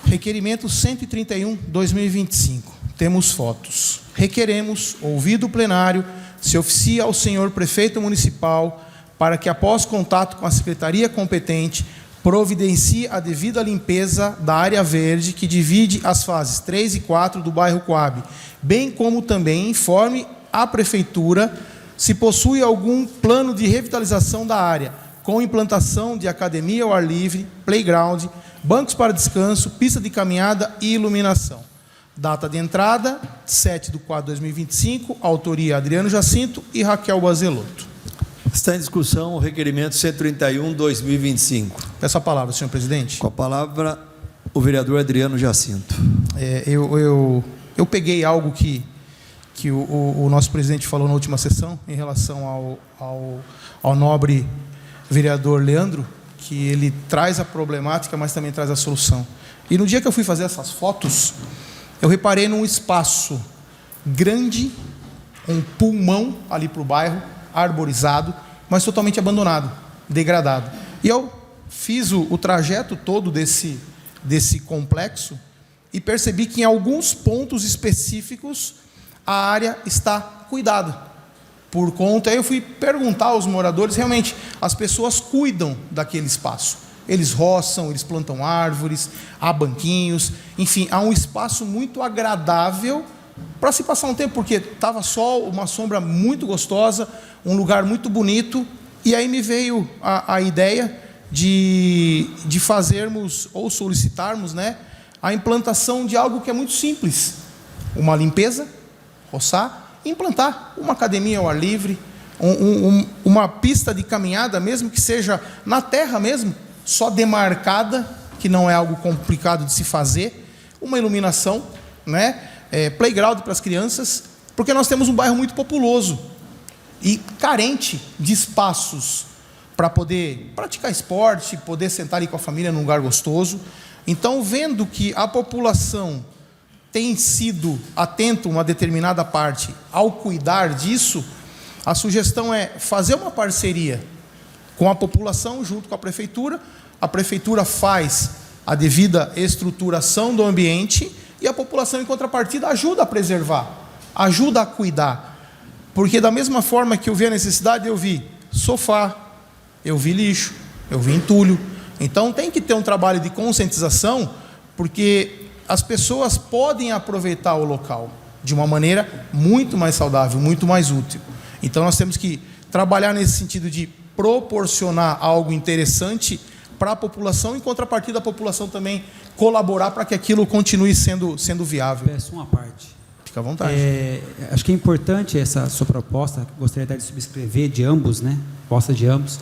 Requerimento 131/2025. Temos fotos. Requeremos, ouvido o plenário, se oficia ao senhor prefeito municipal para que, após contato com a secretaria competente, providencie a devida limpeza da área verde que divide as fases 3 e 4 do bairro Coab, bem como também informe à prefeitura se possui algum plano de revitalização da área, com implantação de academia ao ar livre, playground, bancos para descanso, pista de caminhada e iluminação. Data de entrada, 7/4/2025, autoria Adriano Jacinto e Raquel Bazelotto. Está em discussão o requerimento 131/2025. Peço a palavra, senhor presidente. Com a palavra, o vereador Adriano Jacinto. Eu peguei algo que o nosso presidente falou na última sessão, em relação ao nobre vereador Leandro, que ele traz a problemática, mas também traz a solução. E no dia que eu fui fazer essas fotos, eu reparei num espaço grande, um pulmão ali para o bairro, arborizado, mas totalmente abandonado, degradado. E eu fiz o trajeto todo desse complexo e percebi que em alguns pontos específicos a área está cuidada. Por conta, aí eu fui perguntar aos moradores, realmente, as pessoas cuidam daquele espaço. Eles roçam, eles plantam árvores, há banquinhos, enfim, há um espaço muito agradável para se passar um tempo, porque estava sol, uma sombra muito gostosa, um lugar muito bonito, e aí me veio a ideia de fazermos, ou solicitarmos, né, a implantação de algo que é muito simples, uma limpeza, roçar, implantar uma academia ao ar livre, uma pista de caminhada, mesmo que seja na terra mesmo, só demarcada, que não é algo complicado de se fazer, uma iluminação, né? Playground para as crianças, porque nós temos um bairro muito populoso e carente de espaços para poder praticar esporte, poder sentar ali com a família num lugar gostoso. Então, vendo que a população tem sido atento, uma determinada parte, ao cuidar disso, a sugestão é fazer uma parceria com a população junto com a prefeitura faz a devida estruturação do ambiente e a população, em contrapartida, ajuda a preservar, ajuda a cuidar. Porque da mesma forma que eu vi a necessidade, eu vi sofá, eu vi lixo, eu vi entulho. Então tem que ter um trabalho de conscientização, porque as pessoas podem aproveitar o local de uma maneira muito mais saudável, muito mais útil. Então nós temos que trabalhar nesse sentido de proporcionar algo interessante para a população, em contrapartida a população também colaborar para que aquilo continue sendo viável. Peço uma parte. Fica à vontade. Acho que é importante essa sua proposta, gostaria até de subscrever de ambos, né? Proposta de ambos.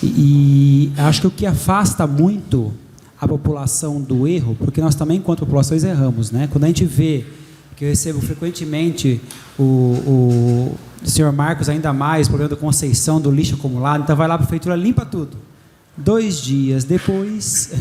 E acho que o que afasta muito a população do erro, porque nós também, enquanto populações, erramos, né? Quando a gente vê, que eu recebo frequentemente o senhor Marcos, ainda mais, o problema da Conceição, do lixo acumulado, então vai lá, a prefeitura limpa tudo. 2 dias depois,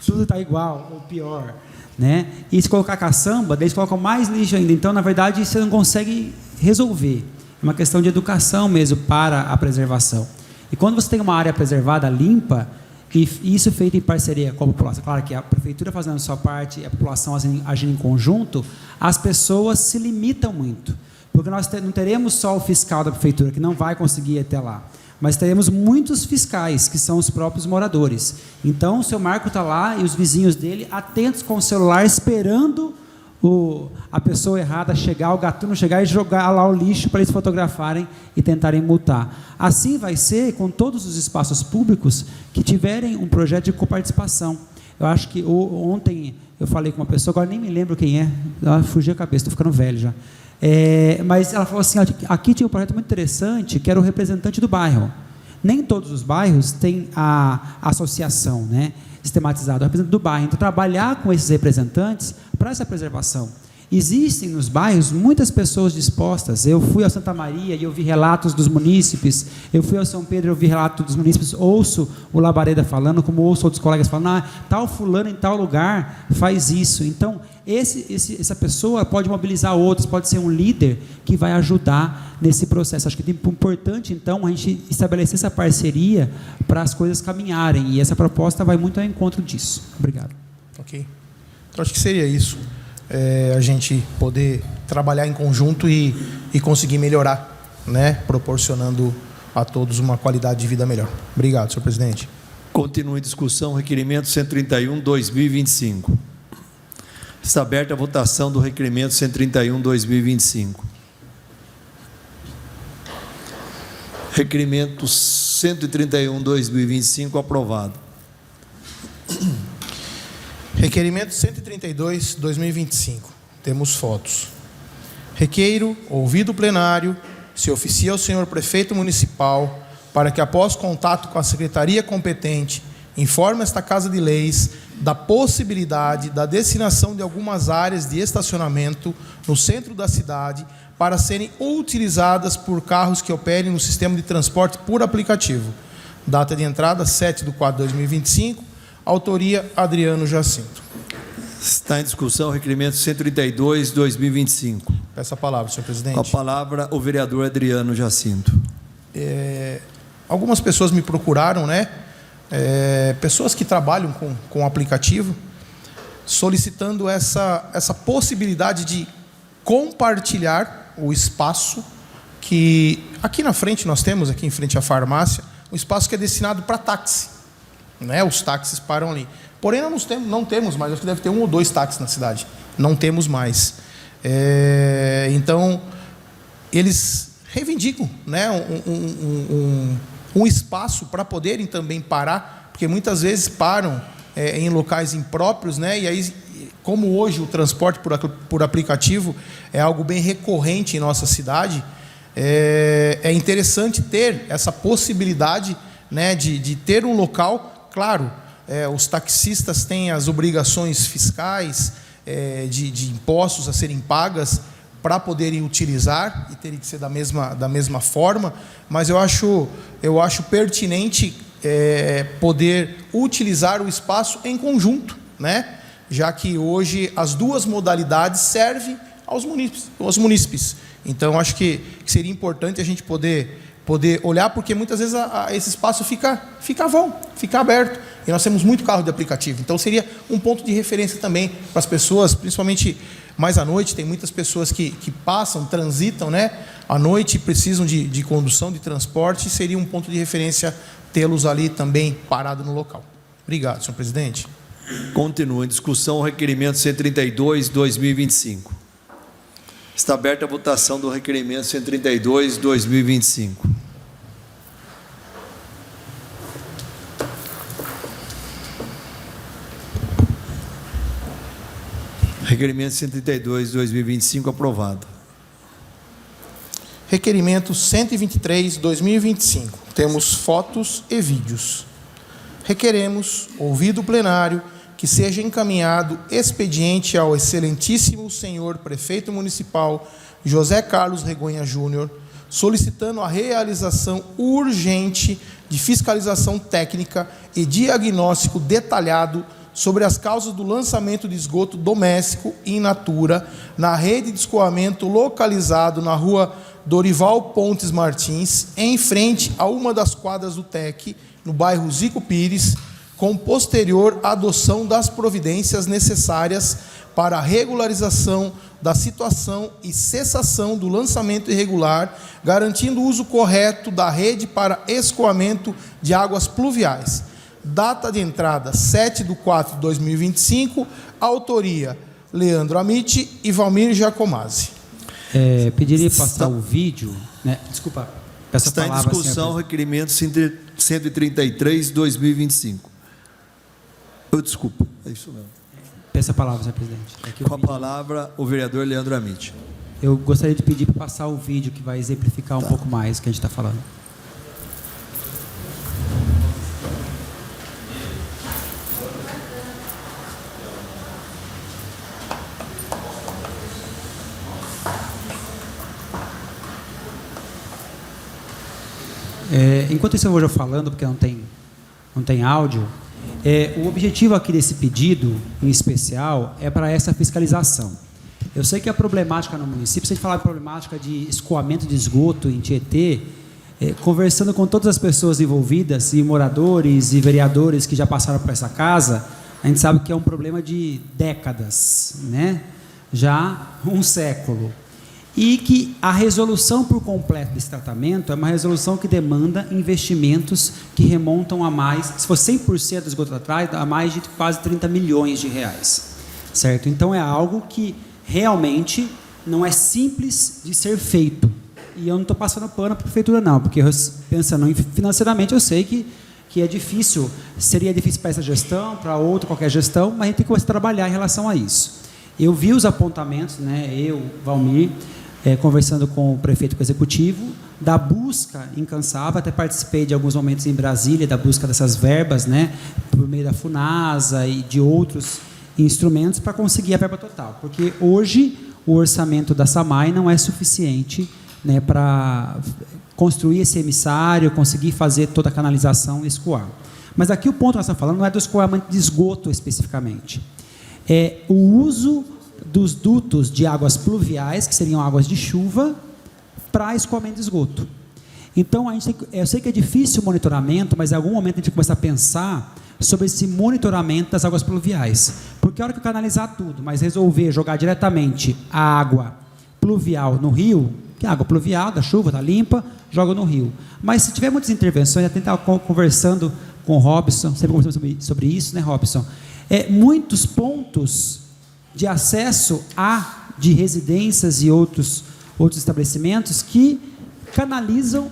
tudo está igual, ou pior, né? E se colocar caçamba, eles colocam mais lixo ainda. Então, na verdade, você não consegue resolver. É uma questão de educação mesmo para a preservação. E quando você tem uma área preservada, limpa, e isso feito em parceria com a população, claro que a prefeitura fazendo a sua parte, a população agindo em conjunto, as pessoas se limitam muito. Porque nós não teremos só o fiscal da prefeitura, que não vai conseguir ir até lá, mas teremos muitos fiscais, que são os próprios moradores. Então, o seu Marco está lá e os vizinhos dele, atentos com o celular, esperando a pessoa errada chegar, o gatuno chegar e jogar lá o lixo para eles fotografarem e tentarem multar. Assim vai ser com todos os espaços públicos que tiverem um projeto de coparticipação. Eu acho que ontem eu falei com uma pessoa, agora nem me lembro quem é, fugiu a cabeça, estou ficando velho já. Mas ela falou assim, aqui tinha um projeto muito interessante, que era o representante do bairro. Nem todos os bairros têm a associação, né, sistematizada, o representante do bairro. Então, trabalhar com esses representantes para essa preservação. Existem nos bairros muitas pessoas dispostas. Eu fui ao Santa Maria e eu vi relatos dos munícipes, eu fui ao São Pedro e eu vi relatos dos munícipes, ouço o Labareda falando, como ouço outros colegas falando, tal fulano em tal lugar faz isso. Então, essa pessoa pode mobilizar outros, pode ser um líder que vai ajudar nesse processo. Acho que é importante, então, a gente estabelecer essa parceria para as coisas caminharem, e essa proposta vai muito ao encontro disso. Obrigado. Ok. Então, acho que seria isso. A gente poder trabalhar em conjunto e conseguir melhorar, né, proporcionando a todos uma qualidade de vida melhor. Obrigado, senhor presidente. Continua em discussão o requerimento 131/2025. Está aberta a votação do requerimento 131/2025. Requerimento 131/2025 aprovado. Requerimento 132/2025. Temos fotos. Requeiro, ouvido o plenário, se oficia ao senhor prefeito municipal para que, após contato com a secretaria competente, informe esta Casa de Leis da possibilidade da destinação de algumas áreas de estacionamento no centro da cidade para serem utilizadas por carros que operem no sistema de transporte por aplicativo. Data de entrada 7/4/2025. Autoria Adriano Jacinto. Está em discussão o requerimento 132/2025. Peço a palavra, senhor presidente. Com a palavra o vereador Adriano Jacinto. Algumas pessoas me procuraram, né? Pessoas que trabalham com aplicativo, solicitando essa possibilidade de compartilhar o espaço que aqui na frente nós temos, aqui em frente à farmácia, um espaço que é destinado para táxi. Né, os táxis param ali. Porém, não temos mais, acho que deve ter 1 ou 2 táxis na cidade. Não temos mais. Então, eles reivindicam, né, um espaço para poderem também parar, porque muitas vezes param em locais impróprios, né, e aí, como hoje o transporte por aplicativo é algo bem recorrente em nossa cidade, é interessante ter essa possibilidade, né, de ter um local. Claro, os taxistas têm as obrigações fiscais, de impostos a serem pagas para poderem utilizar, e teria que ser da mesma forma, mas eu acho pertinente poder utilizar o espaço em conjunto, né? Já que hoje as duas modalidades servem aos munícipes. Então, acho que seria importante a gente poder olhar, porque muitas vezes esse espaço fica vão, fica aberto, e nós temos muito carro de aplicativo. Então, seria um ponto de referência também para as pessoas, principalmente mais à noite. Tem muitas pessoas que transitam, né, à noite e precisam de condução, de transporte, e seria um ponto de referência tê-los ali também parado no local. Obrigado, senhor presidente. Continua em discussão o requerimento 132/2025. Está aberta a votação do requerimento 132/2025. Requerimento 132/2025 aprovado. Requerimento 123/2025. Temos fotos e vídeos. Requeremos, ouvido o plenário, que seja encaminhado expediente ao excelentíssimo senhor prefeito municipal José Carlos Regonha Júnior, solicitando a realização urgente de fiscalização técnica e diagnóstico detalhado sobre as causas do lançamento de esgoto doméstico in natura na rede de escoamento localizado na rua Dorival Pontes Martins, em frente a uma das quadras do TEC, no bairro Zico Pires, com posterior adoção das providências necessárias para a regularização da situação e cessação do lançamento irregular, garantindo o uso correto da rede para escoamento de águas pluviais. Data de entrada 7/4/2025, autoria Leandro Amite e Valmir Giacomazzi. Pediria para passar o vídeo, né? Desculpa, peço a Está em palavra, discussão o requerimento 133/2025. Desculpa, é isso mesmo. Peço a palavra, senhor presidente. Com a palavra, o vereador Leandro Amite. Eu gostaria de pedir para passar o vídeo que vai exemplificar um pouco mais o que a gente está falando. Enquanto isso eu vou já falando, porque não tem áudio, o objetivo aqui desse pedido, em especial, é para essa fiscalização. Eu sei que a problemática no município, se a gente falar de problemática de escoamento de esgoto em Tietê, conversando com todas as pessoas envolvidas, e moradores e vereadores que já passaram por essa casa, a gente sabe que é um problema de décadas, né? Já um século. E que a resolução por completo desse tratamento é uma resolução que demanda investimentos que remontam a mais, se for 100% do esgoto atrás, a mais de quase 30 milhões de reais, certo? Então é algo que realmente não é simples de ser feito. E eu não estou passando pano para a prefeitura não, porque pensando financeiramente eu sei que é difícil, seria difícil para essa gestão, para outra, qualquer gestão, mas a gente tem que começar a trabalhar em relação a isso. Eu vi os apontamentos, né, Valmir, conversando com o prefeito e com o executivo, da busca incansável, até participei de alguns momentos em Brasília, da busca dessas verbas, né, por meio da FUNASA e de outros instrumentos para conseguir a verba total, porque hoje o orçamento da SAMAI não é suficiente, né, para construir esse emissário, conseguir fazer toda a canalização e escoar. Mas aqui o ponto que nós estamos falando não é do escoamento de esgoto especificamente, é o uso dos dutos de águas pluviais, que seriam águas de chuva, para escoamento de esgoto. Então, eu sei que é difícil o monitoramento, mas em algum momento a gente tem que começar a pensar sobre esse monitoramento das águas pluviais. Porque a hora que eu canalizar tudo, mas resolver jogar diretamente a água pluvial no rio, que a água pluvial da chuva está limpa, joga no rio. Mas se tiver muitas intervenções, até estava conversando com o Robson, sempre conversando sobre isso, né, Robson? Muitos pontos de acesso de residências e outros estabelecimentos que canalizam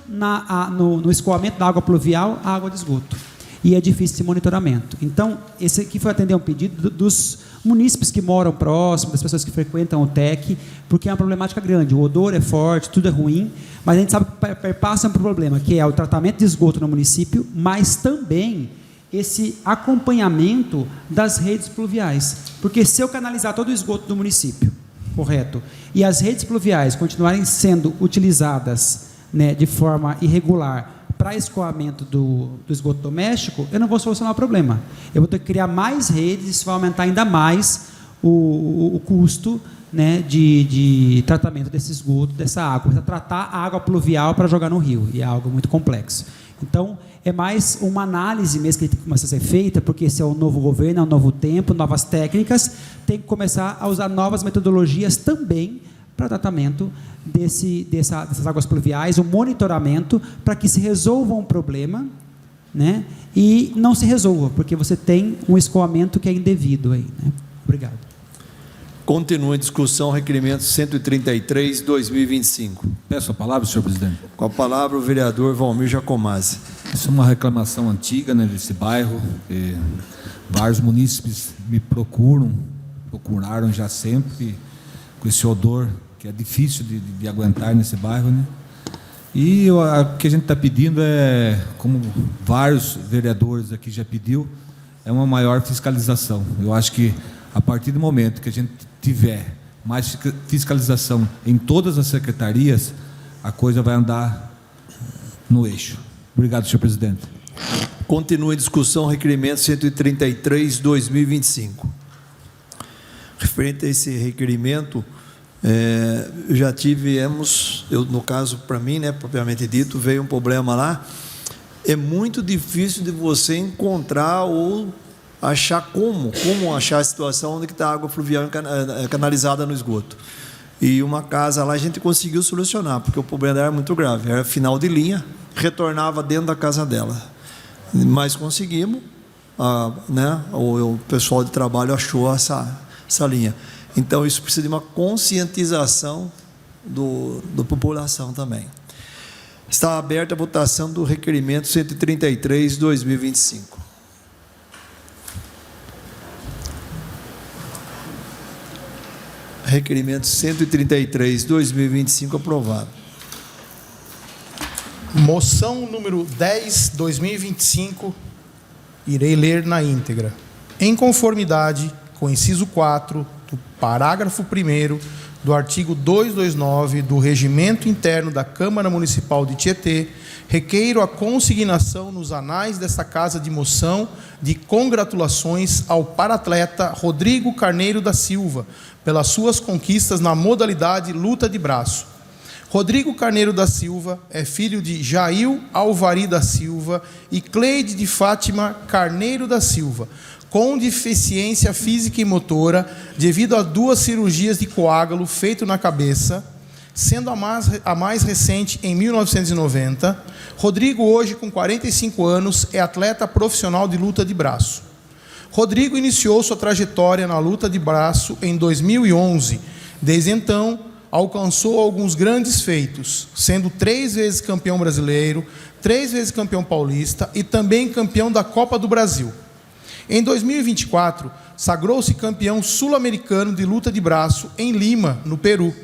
no escoamento da água pluvial a água de esgoto. E é difícil esse monitoramento. Então, esse aqui foi atender um pedido dos munícipes que moram próximo, das pessoas que frequentam o TEC, porque é uma problemática grande. O odor é forte, tudo é ruim, mas a gente sabe que perpassa um problema, que é o tratamento de esgoto no município, mas também esse acompanhamento das redes pluviais. Porque se eu canalizar todo o esgoto do município, correto, e as redes pluviais continuarem sendo utilizadas, né, de forma irregular para escoamento do esgoto doméstico, eu não vou solucionar o problema. Eu vou ter que criar mais redes, isso vai aumentar ainda mais o custo, né, de tratamento desse esgoto, dessa água. Precisa tratar a água pluvial para jogar no rio, e é algo muito complexo. Então, é mais uma análise mesmo que tem que começar a ser feita, porque esse é um novo governo, é um novo tempo, novas técnicas, tem que começar a usar novas metodologias também para tratamento dessas águas pluviais, o monitoramento, para que se resolva um problema, né, e não se resolva, porque você tem um escoamento que é indevido aí, né? Obrigado. Continua a discussão, requerimento 133/2025. Peço a palavra, senhor presidente. Com a palavra, o vereador Valmir Giacomazzi. Essa é uma reclamação antiga, né, desse bairro. Vários munícipes me procuraram já sempre com esse odor que é difícil de aguentar nesse bairro, né? E o que a gente está pedindo é, como vários vereadores aqui já pediu, é uma maior fiscalização. Eu acho que a partir do momento que a gente tiver mais fiscalização em todas as secretarias, a coisa vai andar no eixo. Obrigado, senhor presidente. Continua em discussão, requerimento 133/2025. Referente a esse requerimento, já tivemos, no caso para mim, né, propriamente dito, veio um problema lá. É muito difícil de você encontrar ou achar como achar a situação onde está a água fluvial canalizada no esgoto. E uma casa lá a gente conseguiu solucionar, porque o problema era muito grave, era final de linha, retornava dentro da casa dela. Mas conseguimos, né, o pessoal de trabalho achou essa linha. Então, isso precisa de uma conscientização da população também. Está aberta a votação do requerimento 133/2025. Requerimento 133/2025 aprovado. Moção número 10/2025, irei ler na íntegra. Em conformidade com o inciso 4 do parágrafo 1º do artigo 229 do Regimento Interno da Câmara Municipal de Tietê, requeiro a consignação nos anais desta Casa de Moção de congratulações ao paratleta Rodrigo Carneiro da Silva pelas suas conquistas na modalidade luta de braço. Rodrigo Carneiro da Silva é filho de Jail Alvari da Silva e Cleide de Fátima Carneiro da Silva, com deficiência física e motora devido a 2 cirurgias de coágulo feito na cabeça, sendo a mais recente em 1990. Rodrigo, hoje com 45 anos, é atleta profissional de luta de braço. Rodrigo iniciou sua trajetória na luta de braço em 2011. Desde então, alcançou alguns grandes feitos, sendo 3 vezes campeão brasileiro, 3 vezes campeão paulista e também campeão da Copa do Brasil. Em 2024, sagrou-se campeão sul-americano de luta de braço em Lima, no Peru.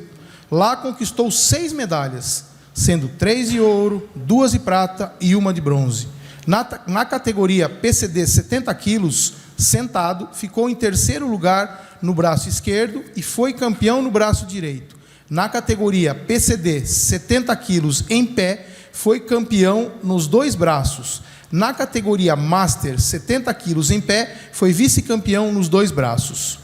Lá conquistou 6 medalhas, sendo 3 de ouro, 2 de prata e 1 de bronze. Na categoria PCD 70 quilos, sentado, ficou em 3º lugar no braço esquerdo e foi campeão no braço direito. Na categoria PCD 70 quilos em pé, foi campeão nos 2 braços. Na categoria Master 70 quilos em pé, foi vice-campeão nos 2 braços.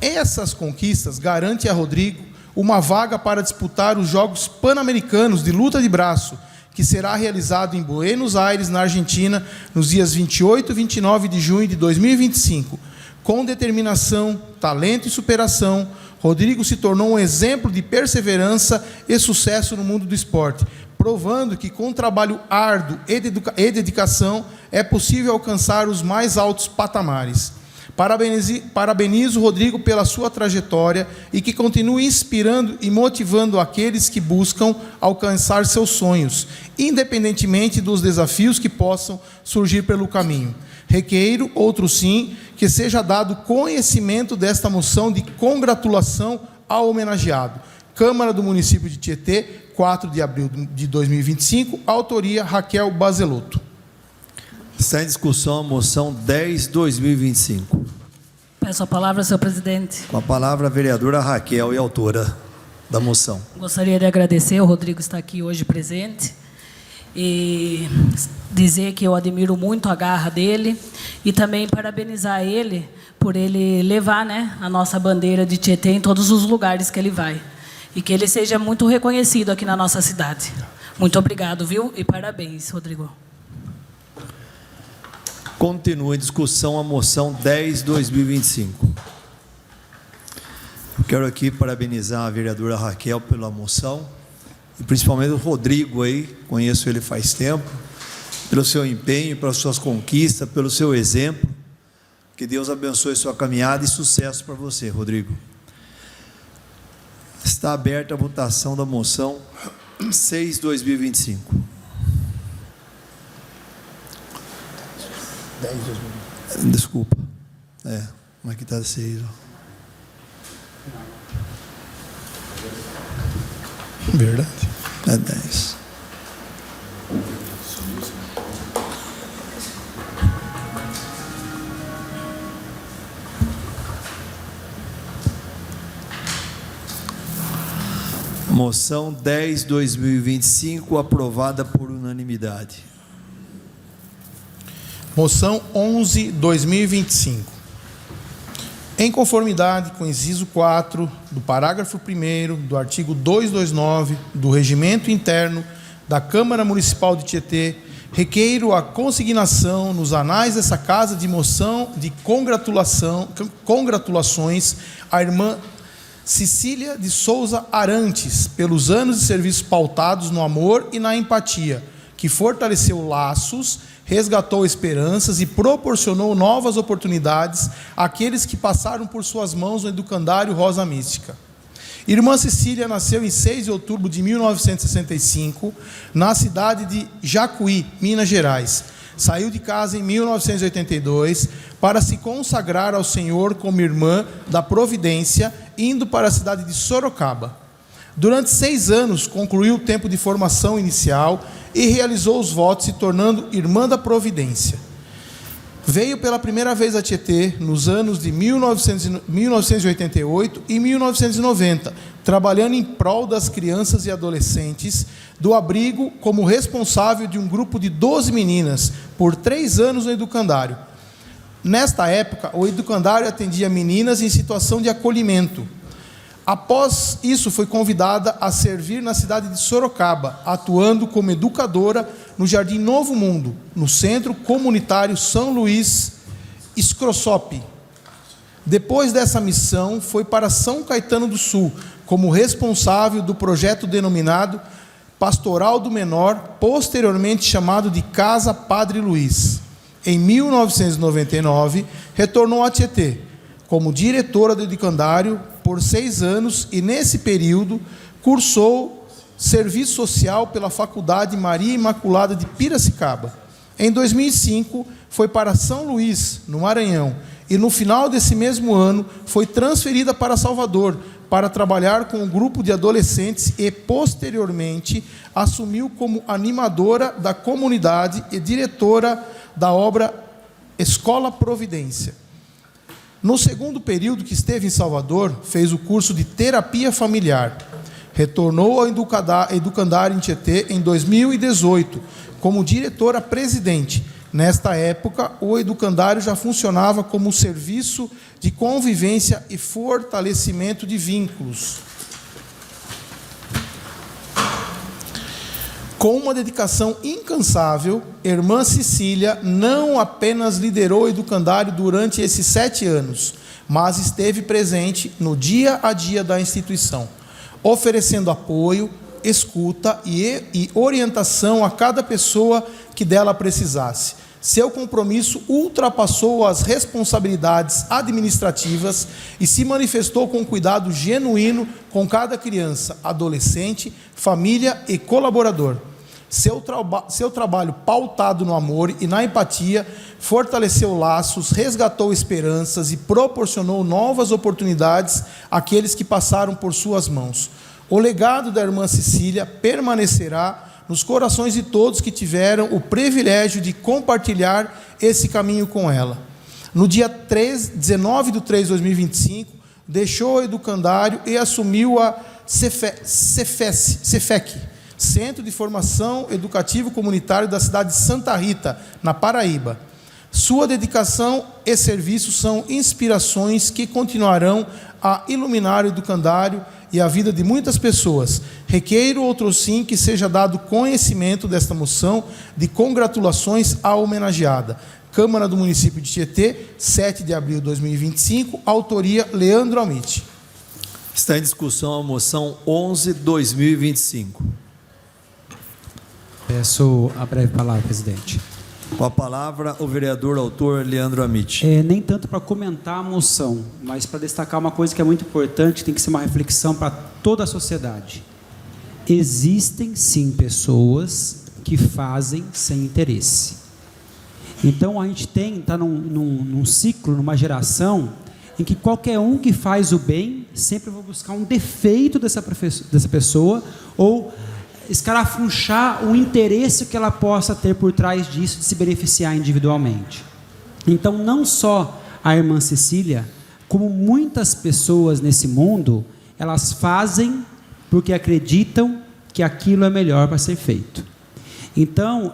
Essas conquistas garantem a Rodrigo uma vaga para disputar os Jogos Pan-Americanos de luta de braço, que será realizado em Buenos Aires, na Argentina, nos dias 28 e 29 de junho de 2025. Com determinação, talento e superação, Rodrigo se tornou um exemplo de perseverança e sucesso no mundo do esporte, provando que com trabalho árduo e dedicação é possível alcançar os mais altos patamares. Parabenizo o Rodrigo pela sua trajetória e que continue inspirando e motivando aqueles que buscam alcançar seus sonhos, independentemente dos desafios que possam surgir pelo caminho. Requeiro, outro sim, que seja dado conhecimento desta moção de congratulação ao homenageado. Câmara do Município de Tietê, 4 de abril de 2025, autoria Raquel Bazelotto. Está em discussão a moção 10/2025. Peço a palavra, senhor presidente. Com a palavra a vereadora Raquel, e autora da moção. Gostaria de agradecer, o Rodrigo está aqui hoje presente, e dizer que eu admiro muito a garra dele e também parabenizar ele por ele levar, né, a nossa bandeira de Tietê em todos os lugares que ele vai. E que ele seja muito reconhecido aqui na nossa cidade. Muito obrigado, viu? E parabéns, Rodrigo. Continua em discussão a moção 10/2025. Quero aqui parabenizar a vereadora Raquel pela moção, e principalmente o Rodrigo aí, conheço ele faz tempo, pelo seu empenho, pelas suas conquistas, pelo seu exemplo. Que Deus abençoe sua caminhada e sucesso para você, Rodrigo. Está aberta a votação da moção 6/2025. 10/2025. Desculpa. Mas aqui está 6. Verdade. É 10. Moção 10/2025, aprovada por unanimidade. Moção 11/2025. Em conformidade com o inciso 4 do parágrafo 1º do artigo 229 do Regimento Interno da Câmara Municipal de Tietê, requeiro a consignação nos anais dessa Casa de Moção de congratulações à irmã Cecília de Souza Arantes, pelos anos de serviço pautados no amor e na empatia, que fortaleceu laços, resgatou esperanças e proporcionou novas oportunidades àqueles que passaram por suas mãos no educandário Rosa Mística. Irmã Cecília nasceu em 6 de outubro de 1965, na cidade de Jacuí, Minas Gerais. Saiu de casa em 1982 para se consagrar ao Senhor como irmã da Providência, indo para a cidade de Sorocaba. Durante 6 anos, concluiu o tempo de formação inicial e realizou os votos, se tornando irmã da Providência. Veio pela primeira vez a Tietê nos anos de 1988 e 1990, trabalhando em prol das crianças e adolescentes do abrigo como responsável de um grupo de 12 meninas por 3 anos no educandário. Nesta época, o educandário atendia meninas em situação de acolhimento. Após isso, foi convidada a servir na cidade de Sorocaba, atuando como educadora no Jardim Novo Mundo, no Centro Comunitário São Luís Escroçope. Depois dessa missão, foi para São Caetano do Sul, como responsável do projeto denominado Pastoral do Menor, posteriormente chamado de Casa Padre Luiz. Em 1999, retornou a Tietê, como diretora do educandário por 6 anos e, nesse período, cursou serviço social pela Faculdade Maria Imaculada de Piracicaba. Em 2005, foi para São Luís, no Maranhão, e no final desse mesmo ano foi transferida para Salvador para trabalhar com um grupo de adolescentes e, posteriormente, assumiu como animadora da comunidade e diretora da obra Escola Providência. No segundo período que esteve em Salvador, fez o curso de terapia familiar. Retornou ao educandário em Tietê em 2018, como diretora-presidente. Nesta época, o educandário já funcionava como serviço de convivência e fortalecimento de vínculos. Com uma dedicação incansável, irmã Cecília não apenas liderou o educandário durante esses 7 anos, mas esteve presente no dia a dia da instituição, oferecendo apoio, escuta e orientação a cada pessoa que dela precisasse. Seu compromisso ultrapassou as responsabilidades administrativas e se manifestou com cuidado genuíno com cada criança, adolescente, família e colaborador. Seu trabalho pautado no amor e na empatia fortaleceu laços, resgatou esperanças e proporcionou novas oportunidades àqueles que passaram por suas mãos. O legado da irmã Cecília permanecerá nos corações de todos que tiveram o privilégio de compartilhar esse caminho com ela. No dia 19 de 3 de 2025, deixou o educandário e assumiu a Cefec, Centro de Formação Educativo Comunitário da cidade de Santa Rita, na Paraíba. Sua dedicação e serviço são inspirações que continuarão a iluminar o educandário e a vida de muitas pessoas. Requeiro outro sim que seja dado conhecimento desta moção de congratulações à homenageada. Câmara do Município de Tietê, 7 de abril de 2025, autoria Leandro Almite. Está em discussão a moção 11/2025. Peço a breve palavra, presidente. Com a palavra, o vereador autor Leandro Amite. Nem tanto para comentar a moção, mas para destacar uma coisa que é muito importante, tem que ser uma reflexão para toda a sociedade. Existem, sim, pessoas que fazem sem interesse. Então, a gente está num ciclo, numa geração, em que qualquer um que faz o bem, sempre vai buscar um defeito dessa pessoa, ou escarafunchar o interesse que ela possa ter por trás disso, de se beneficiar individualmente. Então, não só a irmã Cecília, como muitas pessoas nesse mundo, elas fazem porque acreditam que aquilo é melhor para ser feito. Então,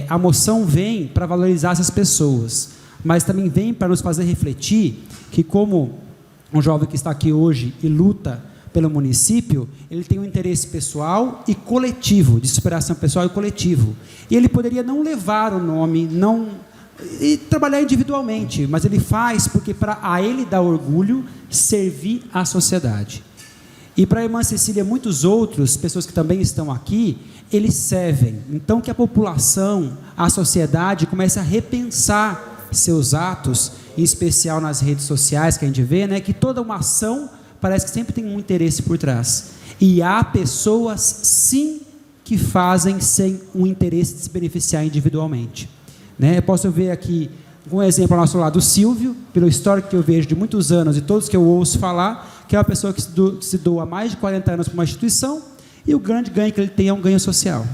a moção vem para valorizar essas pessoas, mas também vem para nos fazer refletir que, como um jovem que está aqui hoje e luta pelo município, ele tem um interesse pessoal e coletivo, de superação pessoal e coletivo. E ele poderia não levar o nome, e trabalhar individualmente, mas ele faz porque a ele dá orgulho servir à sociedade. E para a irmã Cecília e muitos outros, pessoas que também estão aqui, eles servem. Então que a população, a sociedade comece a repensar seus atos, em especial nas redes sociais que a gente vê, né, que toda uma ação parece que sempre tem um interesse por trás. E há pessoas, sim, que fazem sem um interesse de se beneficiar individualmente. Né? Eu posso ver aqui um exemplo ao nosso lado, o Silvio, pelo histórico que eu vejo de muitos anos e todos que eu ouço falar, que é uma pessoa que se doa há mais de 40 anos para uma instituição, e o grande ganho que ele tem é um ganho social,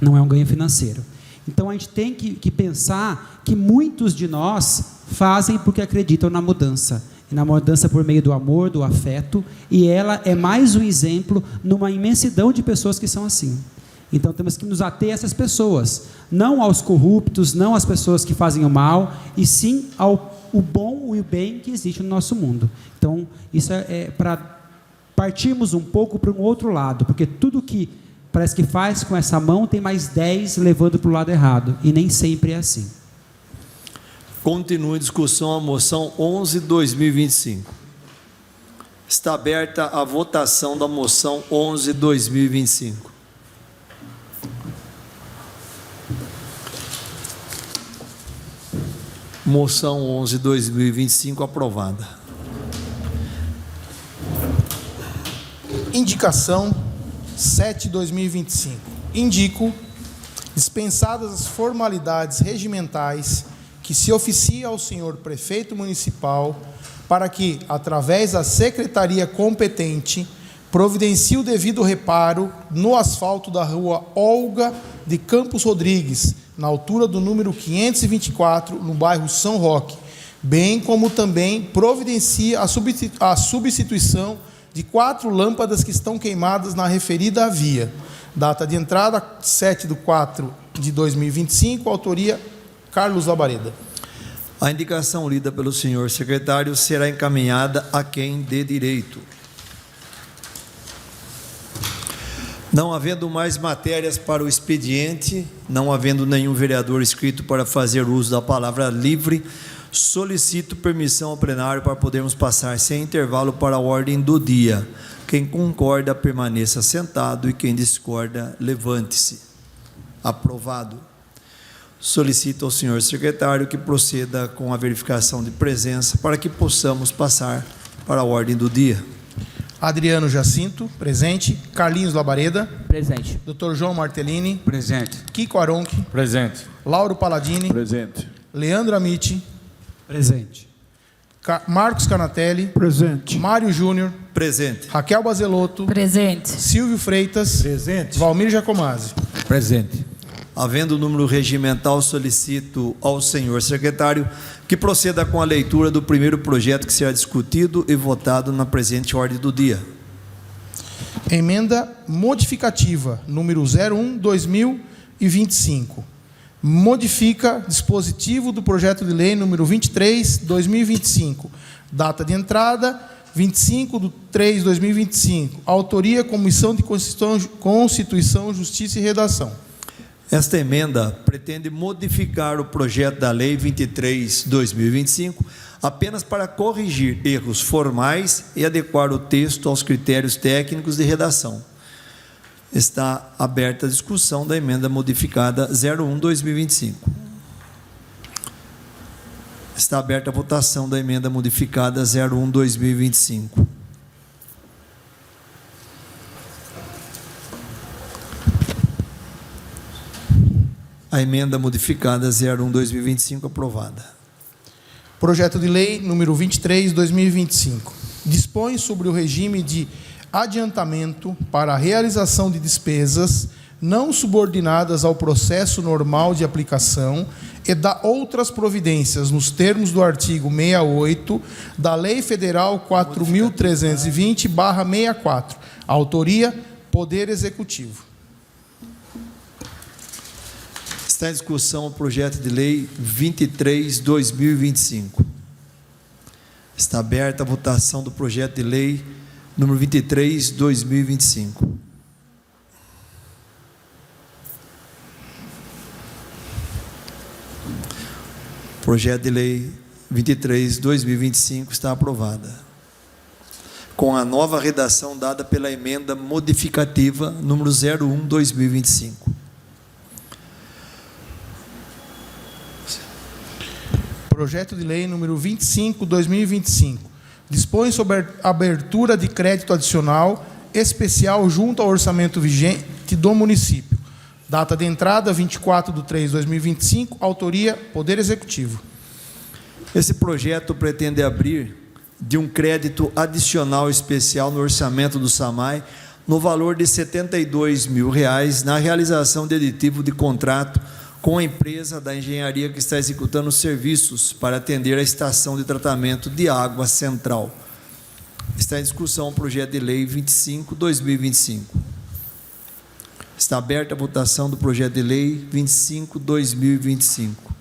não é um ganho financeiro. Então a gente tem que pensar que muitos de nós fazem porque acreditam na mudança, e na mudança por meio do amor, do afeto, e ela é mais um exemplo numa imensidão de pessoas que são assim. Então temos que nos ater a essas pessoas, não aos corruptos, não às pessoas que fazem o mal, e sim ao o bom e o bem que existe no nosso mundo. Então isso é para partirmos um pouco para um outro lado, porque tudo que parece que faz com essa mão tem mais 10 levando para o lado errado, e nem sempre é assim. Continua a discussão a moção 11/2025. Está aberta a votação da moção 11/2025. Moção 11/2025 aprovada. Indicação 7/2025. Indico, dispensadas as formalidades regimentais, que se oficia ao senhor prefeito municipal para que, através da secretaria competente, providencie o devido reparo no asfalto da rua Olga de Campos Rodrigues, na altura do número 524, no bairro São Roque, bem como também providencie a substituição de 4 lâmpadas que estão queimadas na referida via. Data de entrada 7/4/2025, autoria Carlos Labareda. A indicação lida pelo senhor secretário será encaminhada a quem dê direito. Não havendo mais matérias para o expediente, não havendo nenhum vereador inscrito para fazer uso da palavra livre, solicito permissão ao plenário para podermos passar sem intervalo para a ordem do dia. Quem concorda, permaneça sentado, e quem discorda, levante-se. Aprovado. Solicito ao senhor secretário que proceda com a verificação de presença para que possamos passar para a ordem do dia. Adriano Jacinto, presente. Carlinhos Labareda. Presente. Dr. João Martellini. Presente. Kiko Aronchi. Presente. Lauro Paladini. Presente. Leandro Amiti. Presente. Marcos Canatelli. Presente. Mário Júnior. Presente. Raquel Bazelotto. Presente. Silvio Freitas. Presente. Valmir Jacomazzi. Presente. Havendo o número regimental, solicito ao senhor secretário que proceda com a leitura do primeiro projeto que será discutido e votado na presente ordem do dia. Emenda modificativa, número 01/2025. Modifica dispositivo do projeto de lei número 23/2025. Data de entrada 25/3/2025. Autoria Comissão de Constituição, Justiça e Redação. Esta emenda pretende modificar o projeto da Lei 23/2025 apenas para corrigir erros formais e adequar o texto aos critérios técnicos de redação. Está aberta a discussão da emenda modificada 01/2025. Está aberta a votação da emenda modificada 01/2025. A emenda modificada 01/2025 aprovada. Projeto de lei número 23/2025. Dispõe sobre o regime de adiantamento para a realização de despesas não subordinadas ao processo normal de aplicação e dá outras providências nos termos do artigo 68 da Lei Federal 4.320/64. Autoria, Poder Executivo. Está em discussão o projeto de lei 23/2025. Está aberta a votação do projeto de lei número 23/2025. Projeto de lei 23/2025 está aprovada. com a nova redação dada pela emenda modificativa número 01/2025. Projeto de Lei número 25/2025. Dispõe sobre a abertura de crédito adicional especial junto ao orçamento vigente do município. Data de entrada 24/3/2025. Autoria Poder Executivo. Esse projeto pretende abrir de um crédito adicional especial no orçamento do SAMAI no valor de R$ 72 mil na realização de aditivo de contrato com a empresa da engenharia que está executando os serviços para atender a estação de tratamento de água central. Está em discussão o projeto de lei 25/2025. Está aberta a votação do projeto de lei 25/2025.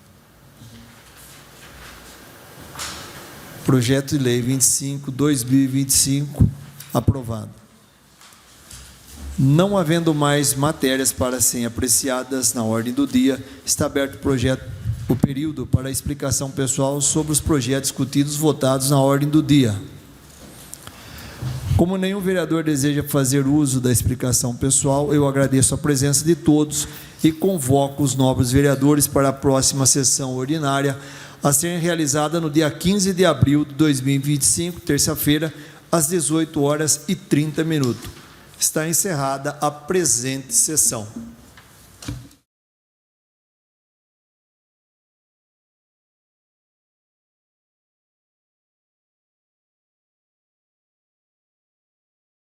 Projeto de lei 25/2025, aprovado. Não havendo mais matérias para serem apreciadas na ordem do dia, está aberto o período para explicação pessoal sobre os projetos discutidos votados na ordem do dia. Como nenhum vereador deseja fazer uso da explicação pessoal, eu agradeço a presença de todos e convoco os nobres vereadores para a próxima sessão ordinária, a ser realizada no dia 15 de abril de 2025, terça-feira, às 18h30. Está encerrada a presente sessão.